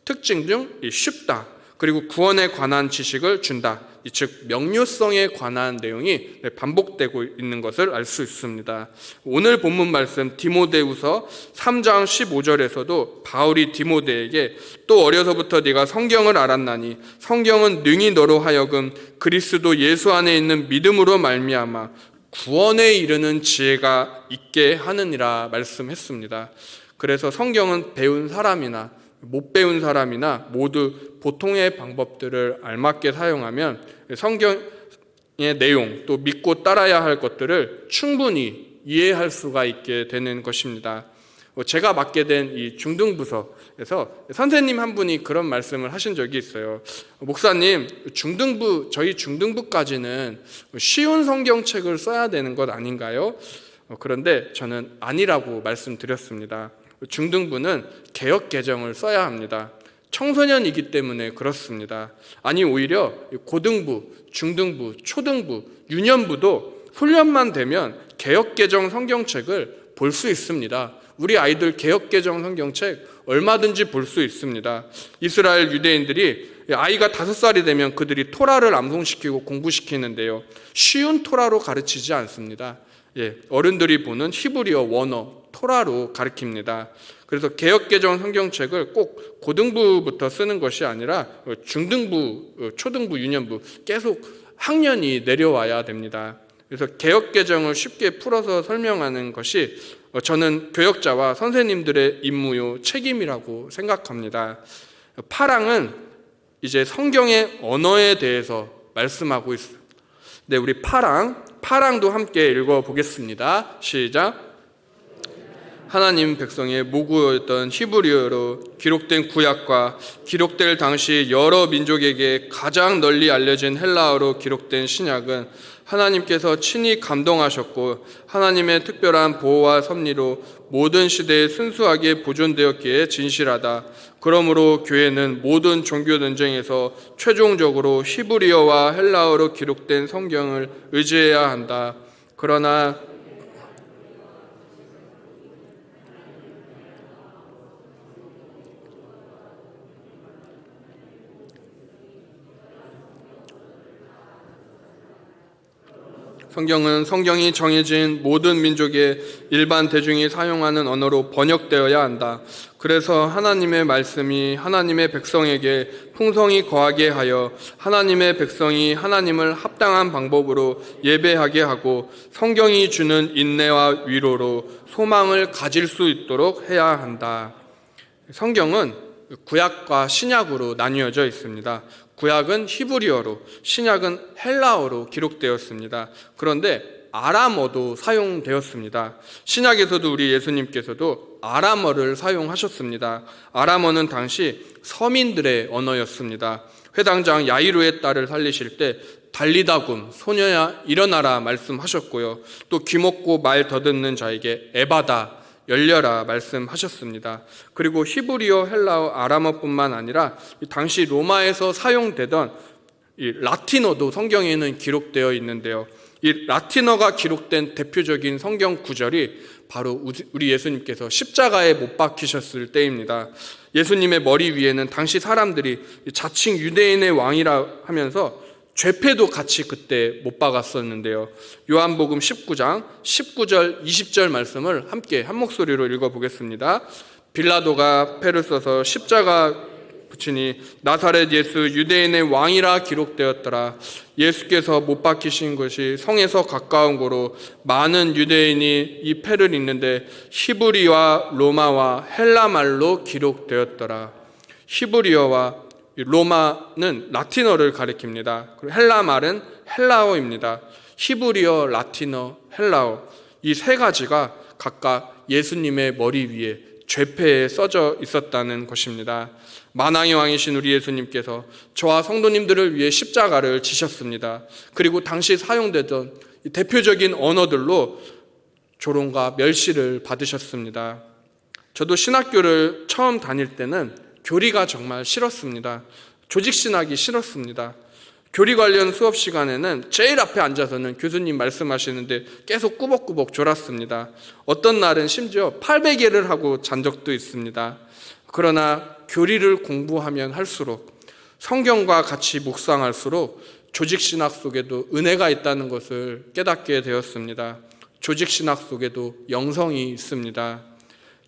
특징 중 쉽다. 그리고 구원에 관한 지식을 준다. 즉 명료성에 관한 내용이 반복되고 있는 것을 알 수 있습니다. 오늘 본문 말씀 디모데후서 3장 15절에서도 바울이 디모데에게 또 어려서부터 네가 성경을 알았나니 성경은 능히 너로 하여금 그리스도 예수 안에 있는 믿음으로 말미암아 구원에 이르는 지혜가 있게 하느니라 말씀했습니다. 그래서 성경은 배운 사람이나 못 배운 사람이나 모두 보통의 방법들을 알맞게 사용하면 성경의 내용 또 믿고 따라야 할 것들을 충분히 이해할 수가 있게 되는 것입니다. 제가 맡게 된 이 중등부서에서 선생님 한 분이 그런 말씀을 하신 적이 있어요. 목사님, 저희 중등부까지는 쉬운 성경책을 써야 되는 것 아닌가요? 그런데 저는 아니라고 말씀드렸습니다. 중등부는 개역 개정을 써야 합니다. 청소년이기 때문에 그렇습니다. 아니 오히려 고등부, 중등부, 초등부, 유년부도 훈련만 되면 개역 개정 성경책을 볼 수 있습니다. 우리 아이들 개역 개정 성경책 얼마든지 볼 수 있습니다. 이스라엘 유대인들이 아이가 5살이 되면 그들이 토라를 암송시키고 공부시키는데요. 쉬운 토라로 가르치지 않습니다. 어른들이 보는 히브리어 원어 토라로 가르칩니다. 그래서 개역개정 성경책을 꼭 고등부부터 쓰는 것이 아니라 중등부, 초등부, 유년부 계속 학년이 내려와야 됩니다. 그래서 개역개정을 쉽게 풀어서 설명하는 것이 저는 교역자와 선생님들의 임무요 책임이라고 생각합니다. 8항은 이제 성경의 언어에 대해서 말씀하고 있습니다. 네, 우리 8항도 함께 읽어보겠습니다. 시작. 하나님 백성의 모국어였던 히브리어로 기록된 구약과 기록될 당시 여러 민족에게 가장 널리 알려진 헬라어로 기록된 신약은 하나님께서 친히 감동하셨고 하나님의 특별한 보호와 섭리로 모든 시대에 순수하게 보존되었기에 진실하다. 그러므로 교회는 모든 종교 논쟁에서 최종적으로 히브리어와 헬라어로 기록된 성경을 의지해야 한다. 그러나 성경은 성경이 정해진 모든 민족의 일반 대중이 사용하는 언어로 번역되어야 한다. 그래서 하나님의 말씀이 하나님의 백성에게 풍성히 거하게 하여 하나님의 백성이 하나님을 합당한 방법으로 예배하게 하고 성경이 주는 인내와 위로로 소망을 가질 수 있도록 해야 한다. 성경은 구약과 신약으로 나뉘어져 있습니다. 구약은 히브리어로, 신약은 헬라어로 기록되었습니다. 그런데 아람어도 사용되었습니다. 신약에서도 우리 예수님께서도 아람어를 사용하셨습니다. 아람어는 당시 서민들의 언어였습니다. 회당장 야이로의 딸을 살리실 때 달리다굼, 소녀야 일어나라 말씀하셨고요. 또 귀먹고 말 더듬는 자에게 에바다, 열려라 말씀하셨습니다. 그리고 히브리어, 헬라어, 아람어뿐만 아니라 당시 로마에서 사용되던 이 라틴어도 성경에는 기록되어 있는데요. 이 라틴어가 기록된 대표적인 성경 구절이 바로 우리 예수님께서 십자가에 못 박히셨을 때입니다. 예수님의 머리 위에는 당시 사람들이 자칭 유대인의 왕이라 하면서 죄패도 같이 그때 못 박았었는데요. 요한복음 19장 19절 20절 말씀을 함께 한 목소리로 읽어보겠습니다. 빌라도가 패를 써서 십자가 붙이니 나사렛 예수 유대인의 왕이라 기록되었더라. 예수께서 못 박히신 것이 성에서 가까운 고로 많은 유대인이 이 패를 읽는데 히브리와 로마와 헬라말로 기록되었더라. 히브리어와 이 로마는 라틴어를 가리킵니다. 그리고 헬라 말은 헬라어입니다. 히브리어, 라틴어, 헬라어 이 세 가지가 각각 예수님의 머리 위에 죄패에 써져 있었다는 것입니다. 만왕의 왕이신 우리 예수님께서 저와 성도님들을 위해 십자가를 지셨습니다. 그리고 당시 사용되던 대표적인 언어들로 조롱과 멸시를 받으셨습니다. 저도 신학교를 처음 다닐 때는 교리가 정말 싫었습니다. 조직신학이 싫었습니다. 교리 관련 수업 시간에는 제일 앞에 앉아서는 교수님 말씀하시는데 계속 꾸벅꾸벅 졸았습니다. 어떤 날은 심지어 800예를 하고 잔 적도 있습니다. 그러나 교리를 공부하면 할수록 성경과 같이 묵상할수록 조직신학 속에도 은혜가 있다는 것을 깨닫게 되었습니다. 조직신학 속에도 영성이 있습니다.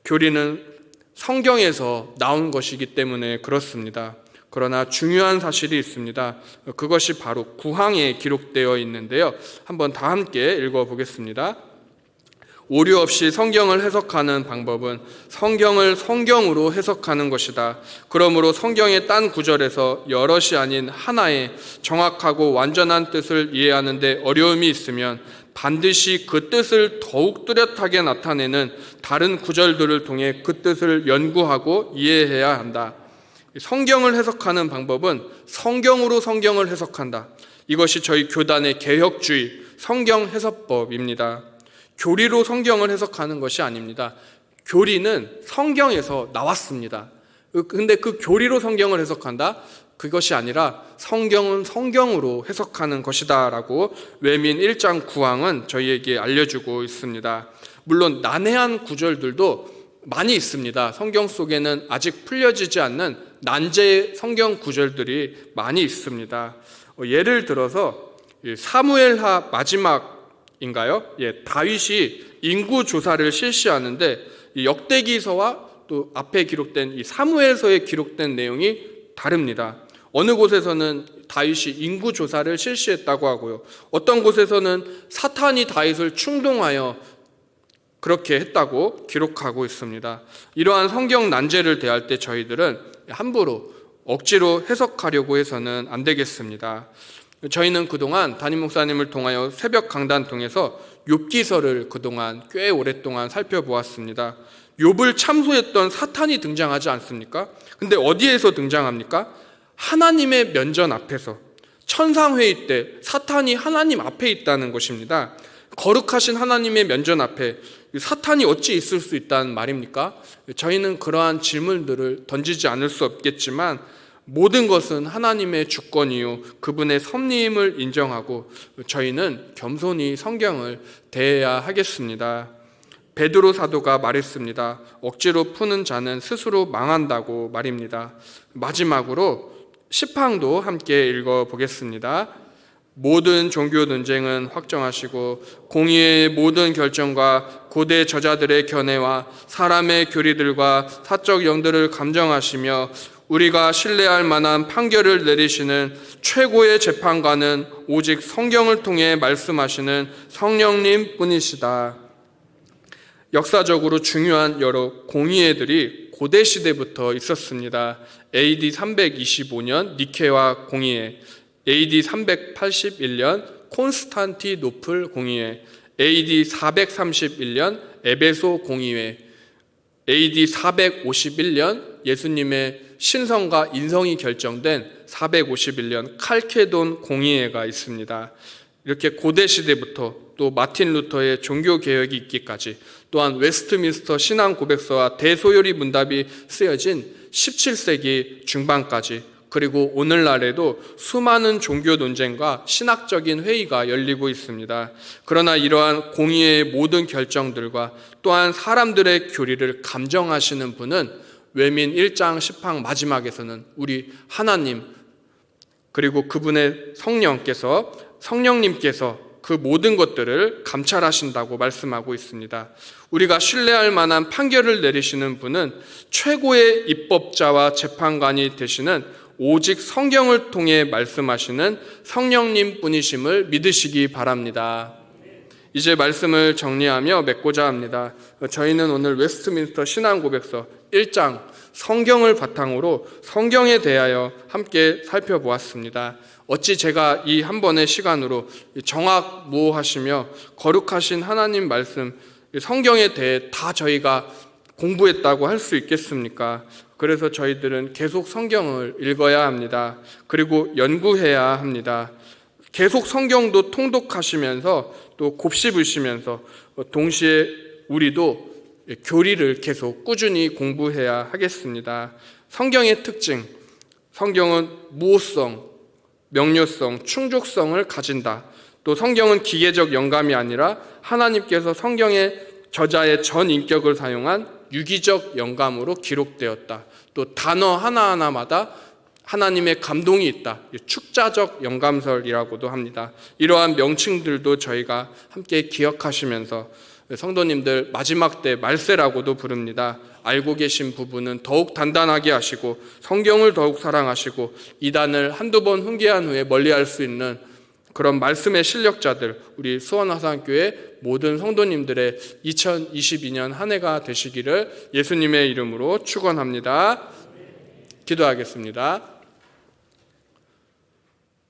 교리는 성경에서 나온 것이기 때문에 그렇습니다. 그러나 중요한 사실이 있습니다. 그것이 바로 구항에 기록되어 있는데요. 한번 다 함께 읽어보겠습니다. 오류 없이 성경을 해석하는 방법은 성경을 성경으로 해석하는 것이다. 그러므로 성경의 딴 구절에서 여럿이 아닌 하나의 정확하고 완전한 뜻을 이해하는 데 어려움이 있으면 반드시 그 뜻을 더욱 뚜렷하게 나타내는 다른 구절들을 통해 그 뜻을 연구하고 이해해야 한다. 성경을 해석하는 방법은 성경으로 성경을 해석한다. 이것이 저희 교단의 개혁주의 성경 해석법입니다. 교리로 성경을 해석하는 것이 아닙니다. 교리는 성경에서 나왔습니다. 근데 그 교리로 성경을 해석한다? 그것이 아니라 성경은 성경으로 해석하는 것이다 라고 외민 1장 9항은 저희에게 알려주고 있습니다. 물론 난해한 구절들도 많이 있습니다. 성경 속에는 아직 풀려지지 않는 난제 성경 구절들이 많이 있습니다. 예를 들어서 사무엘하 마지막인가요? 다윗이 인구 조사를 실시하는데 역대기서와 또 앞에 기록된 이 사무엘서에 기록된 내용이 다릅니다. 어느 곳에서는 다윗이 인구 조사를 실시했다고 하고요. 어떤 곳에서는 사탄이 다윗을 충동하여 그렇게 했다고 기록하고 있습니다. 이러한 성경 난제를 대할 때 저희들은 함부로 억지로 해석하려고 해서는 안 되겠습니다. 저희는 그동안 담임 목사님을 통하여 새벽 강단 통해서 욥기서를 그동안 꽤 오랫동안 살펴보았습니다. 욥을 참소했던 사탄이 등장하지 않습니까? 근데 어디에서 등장합니까? 하나님의 면전 앞에서 천상회의 때 사탄이 하나님 앞에 있다는 것입니다. 거룩하신 하나님의 면전 앞에 사탄이 어찌 있을 수 있다는 말입니까? 저희는 그러한 질문들을 던지지 않을 수 없겠지만 모든 것은 하나님의 주권이요 그분의 섭리임을 인정하고 저희는 겸손히 성경을 대해야 하겠습니다. 베드로 사도가 말했습니다. 억지로 푸는 자는 스스로 망한다고 말입니다. 마지막으로 시팡도 함께 읽어보겠습니다. 모든 종교 논쟁은 확정하시고 공의의 모든 결정과 고대 저자들의 견해와 사람의 교리들과 사적 영들을 감정하시며 우리가 신뢰할 만한 판결을 내리시는 최고의 재판관은 오직 성경을 통해 말씀하시는 성령님 뿐이시다. 역사적으로 중요한 여러 공의회들이 고대 시대부터 있었습니다. AD 325년 니케와 공의회, AD 381년 콘스탄티노플 공의회, AD 431년 에베소 공의회, AD 451년 예수님의 신성과 인성이 결정된 451년 칼케돈 공의회가 있습니다. 이렇게 고대 시대부터 또 마틴 루터의 종교개혁이 있기까지 또한 웨스트민스터 신앙 고백서와 대소요리 문답이 쓰여진 17세기 중반까지 그리고 오늘날에도 수많은 종교 논쟁과 신학적인 회의가 열리고 있습니다. 그러나 이러한 공의의 모든 결정들과 또한 사람들의 교리를 감정하시는 분은 외민 1장 10항 마지막에서는 우리 하나님 그리고 그분의 성령님께서 그 모든 것들을 감찰하신다고 말씀하고 있습니다. 우리가 신뢰할 만한 판결을 내리시는 분은 최고의 입법자와 재판관이 되시는 오직 성경을 통해 말씀하시는 성령님 뿐이심을 믿으시기 바랍니다. 이제 말씀을 정리하며 맺고자 합니다. 저희는 오늘 웨스트민스터 신앙고백서 1장 성경을 바탕으로 성경에 대하여 함께 살펴보았습니다. 어찌 제가 이 한 번의 시간으로 정확무오하시며 거룩하신 하나님 말씀 성경에 대해 다 저희가 공부했다고 할 수 있겠습니까? 그래서 저희들은 계속 성경을 읽어야 합니다. 그리고 연구해야 합니다. 계속 성경도 통독하시면서 또 곱씹으시면서 동시에 우리도 교리를 계속 꾸준히 공부해야 하겠습니다. 성경의 특징, 성경은 무오성, 명료성, 충족성을 가진다. 또 성경은 기계적 영감이 아니라 하나님께서 성경의 저자의 전 인격을 사용한 유기적 영감으로 기록되었다. 또 단어 하나하나마다 하나님의 감동이 있다. 축자적 영감설이라고도 합니다. 이러한 명칭들도 저희가 함께 기억하시면서 성도님들 마지막 때 말세라고도 부릅니다. 알고 계신 부분은 더욱 단단하게 하시고 성경을 더욱 사랑하시고 이단을 한두 번 훈계한 후에 멀리할 수 있는 그런 말씀의 실력자들, 우리 수원화산교회 모든 성도님들의 2022년 한 해가 되시기를 예수님의 이름으로 축원합니다. 기도하겠습니다.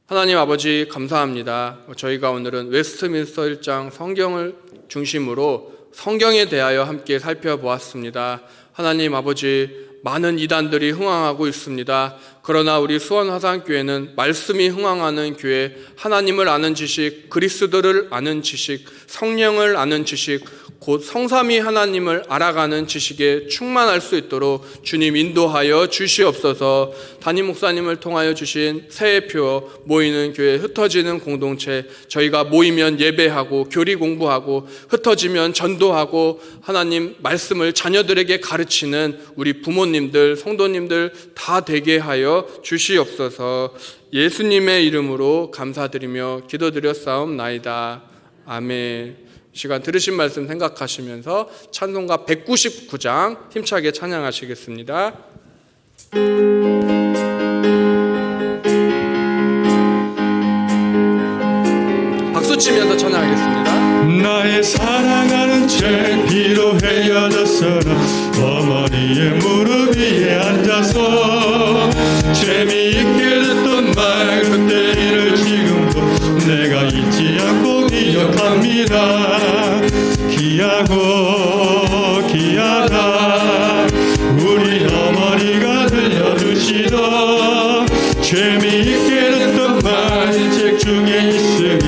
하나님 아버지 감사합니다. 저희가 오늘은 웨스트민스터 1장 성경을 중심으로 성경에 대하여 함께 살펴보았습니다. 하나님 아버지, 많은 이단들이 흥황하고 있습니다. 그러나 우리 수원화산교회는 말씀이 흥황하는 교회, 하나님을 아는 지식, 그리스도를 아는 지식, 성령을 아는 지식, 곧 성삼위 하나님을 알아가는 지식에 충만할 수 있도록 주님 인도하여 주시옵소서. 담임 목사님을 통하여 주신 새해표 모이는 교회, 흩어지는 공동체, 저희가 모이면 예배하고 교리 공부하고 흩어지면 전도하고 하나님 말씀을 자녀들에게 가르치는 우리 부모님들, 성도님들 다 되게 하여 주시옵소서. 예수님의 이름으로 감사드리며 기도드렸사옵나이다. 아멘. 시간 들으신 말씀 생각하시면서 찬송가 199장 힘차게 찬양하시겠습니다. 박수 치면서 찬양하겠습니다. 나의 사랑하는 채 비로 헤어졌으나 어머니의 무릎 위에 앉아서 재미있게 듣던 말 그때 일을 지금도 내가 잊지 않고 기억합니다. 귀하고 귀하다 우리 어머니가 들려주시던 재미있게 듣던 말 책 중에 있으니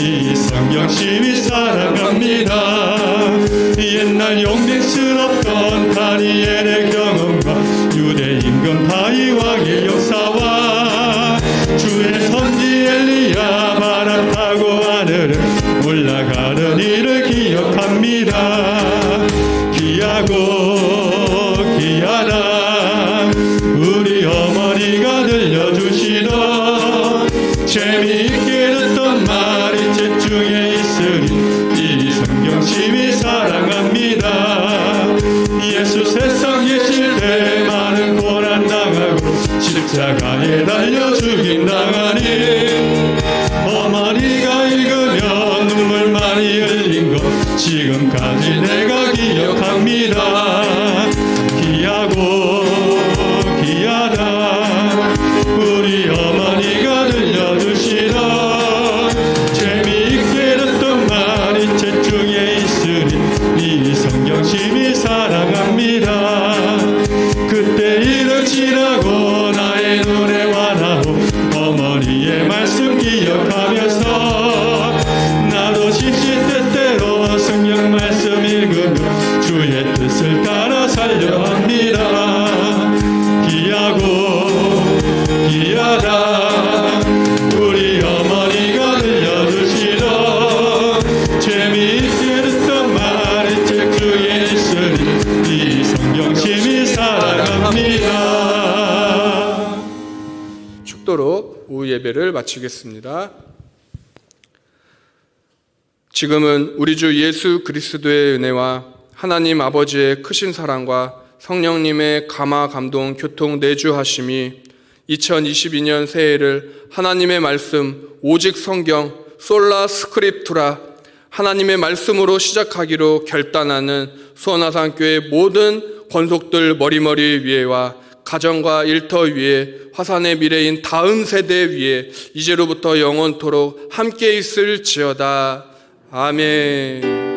이 성경 심히 사랑합니다. 옛날 용맹스럽던 다니엘의 경험과 유대 임금 바위 왕의 역사와 주의 선지 엘리야 바람 타고 하늘을 올라가는 일을 기억합니다. 귀하고 귀하다 우리 어머니가 들려주시던 재미있게 듣던 말이 책 중에 있으니 이 성경 심히 사랑합니다. 예수 세상 계실 때 많은 고난 당하고 십자가에 달려 죽임 당하니 어머니가 읽으며 눈물 많이 흘린 것 지금까지 내가 기억합니다. 귀하고 귀하다 우리 어머니가 들려주시던 재미있게 듣던 말이 책 중에 있으니 이 성경 심히 사랑합니다. 그때 일을 지나고 나의 눈에 환하고 어머니의 말씀 기억하면서 나도 시시때때로 성경 말씀 읽으며 주의 뜻을 따라 살려 합니다. 귀하고 귀하다 우리 어머니가 들려주시던 재미있게 듣던 말이 책 중에 있으니 이 성경 심히 사랑합니다. 축도로 오후 예배를 마치겠습니다. 지금은 우리 주 예수 그리스도의 은혜와 하나님 아버지의 크신 사랑과 성령님의 감화 감동 교통 내주하심이 2022년 새해를 하나님의 말씀 오직 성경 솔라 스크립투라 하나님의 말씀으로 시작하기로 결단하는 수원화산교회 모든 권속들 머리머리 위에와 가정과 일터 위에 화산의 미래인 다음 세대 위에 이제로부터 영원토록 함께 있을지어다. 아멘.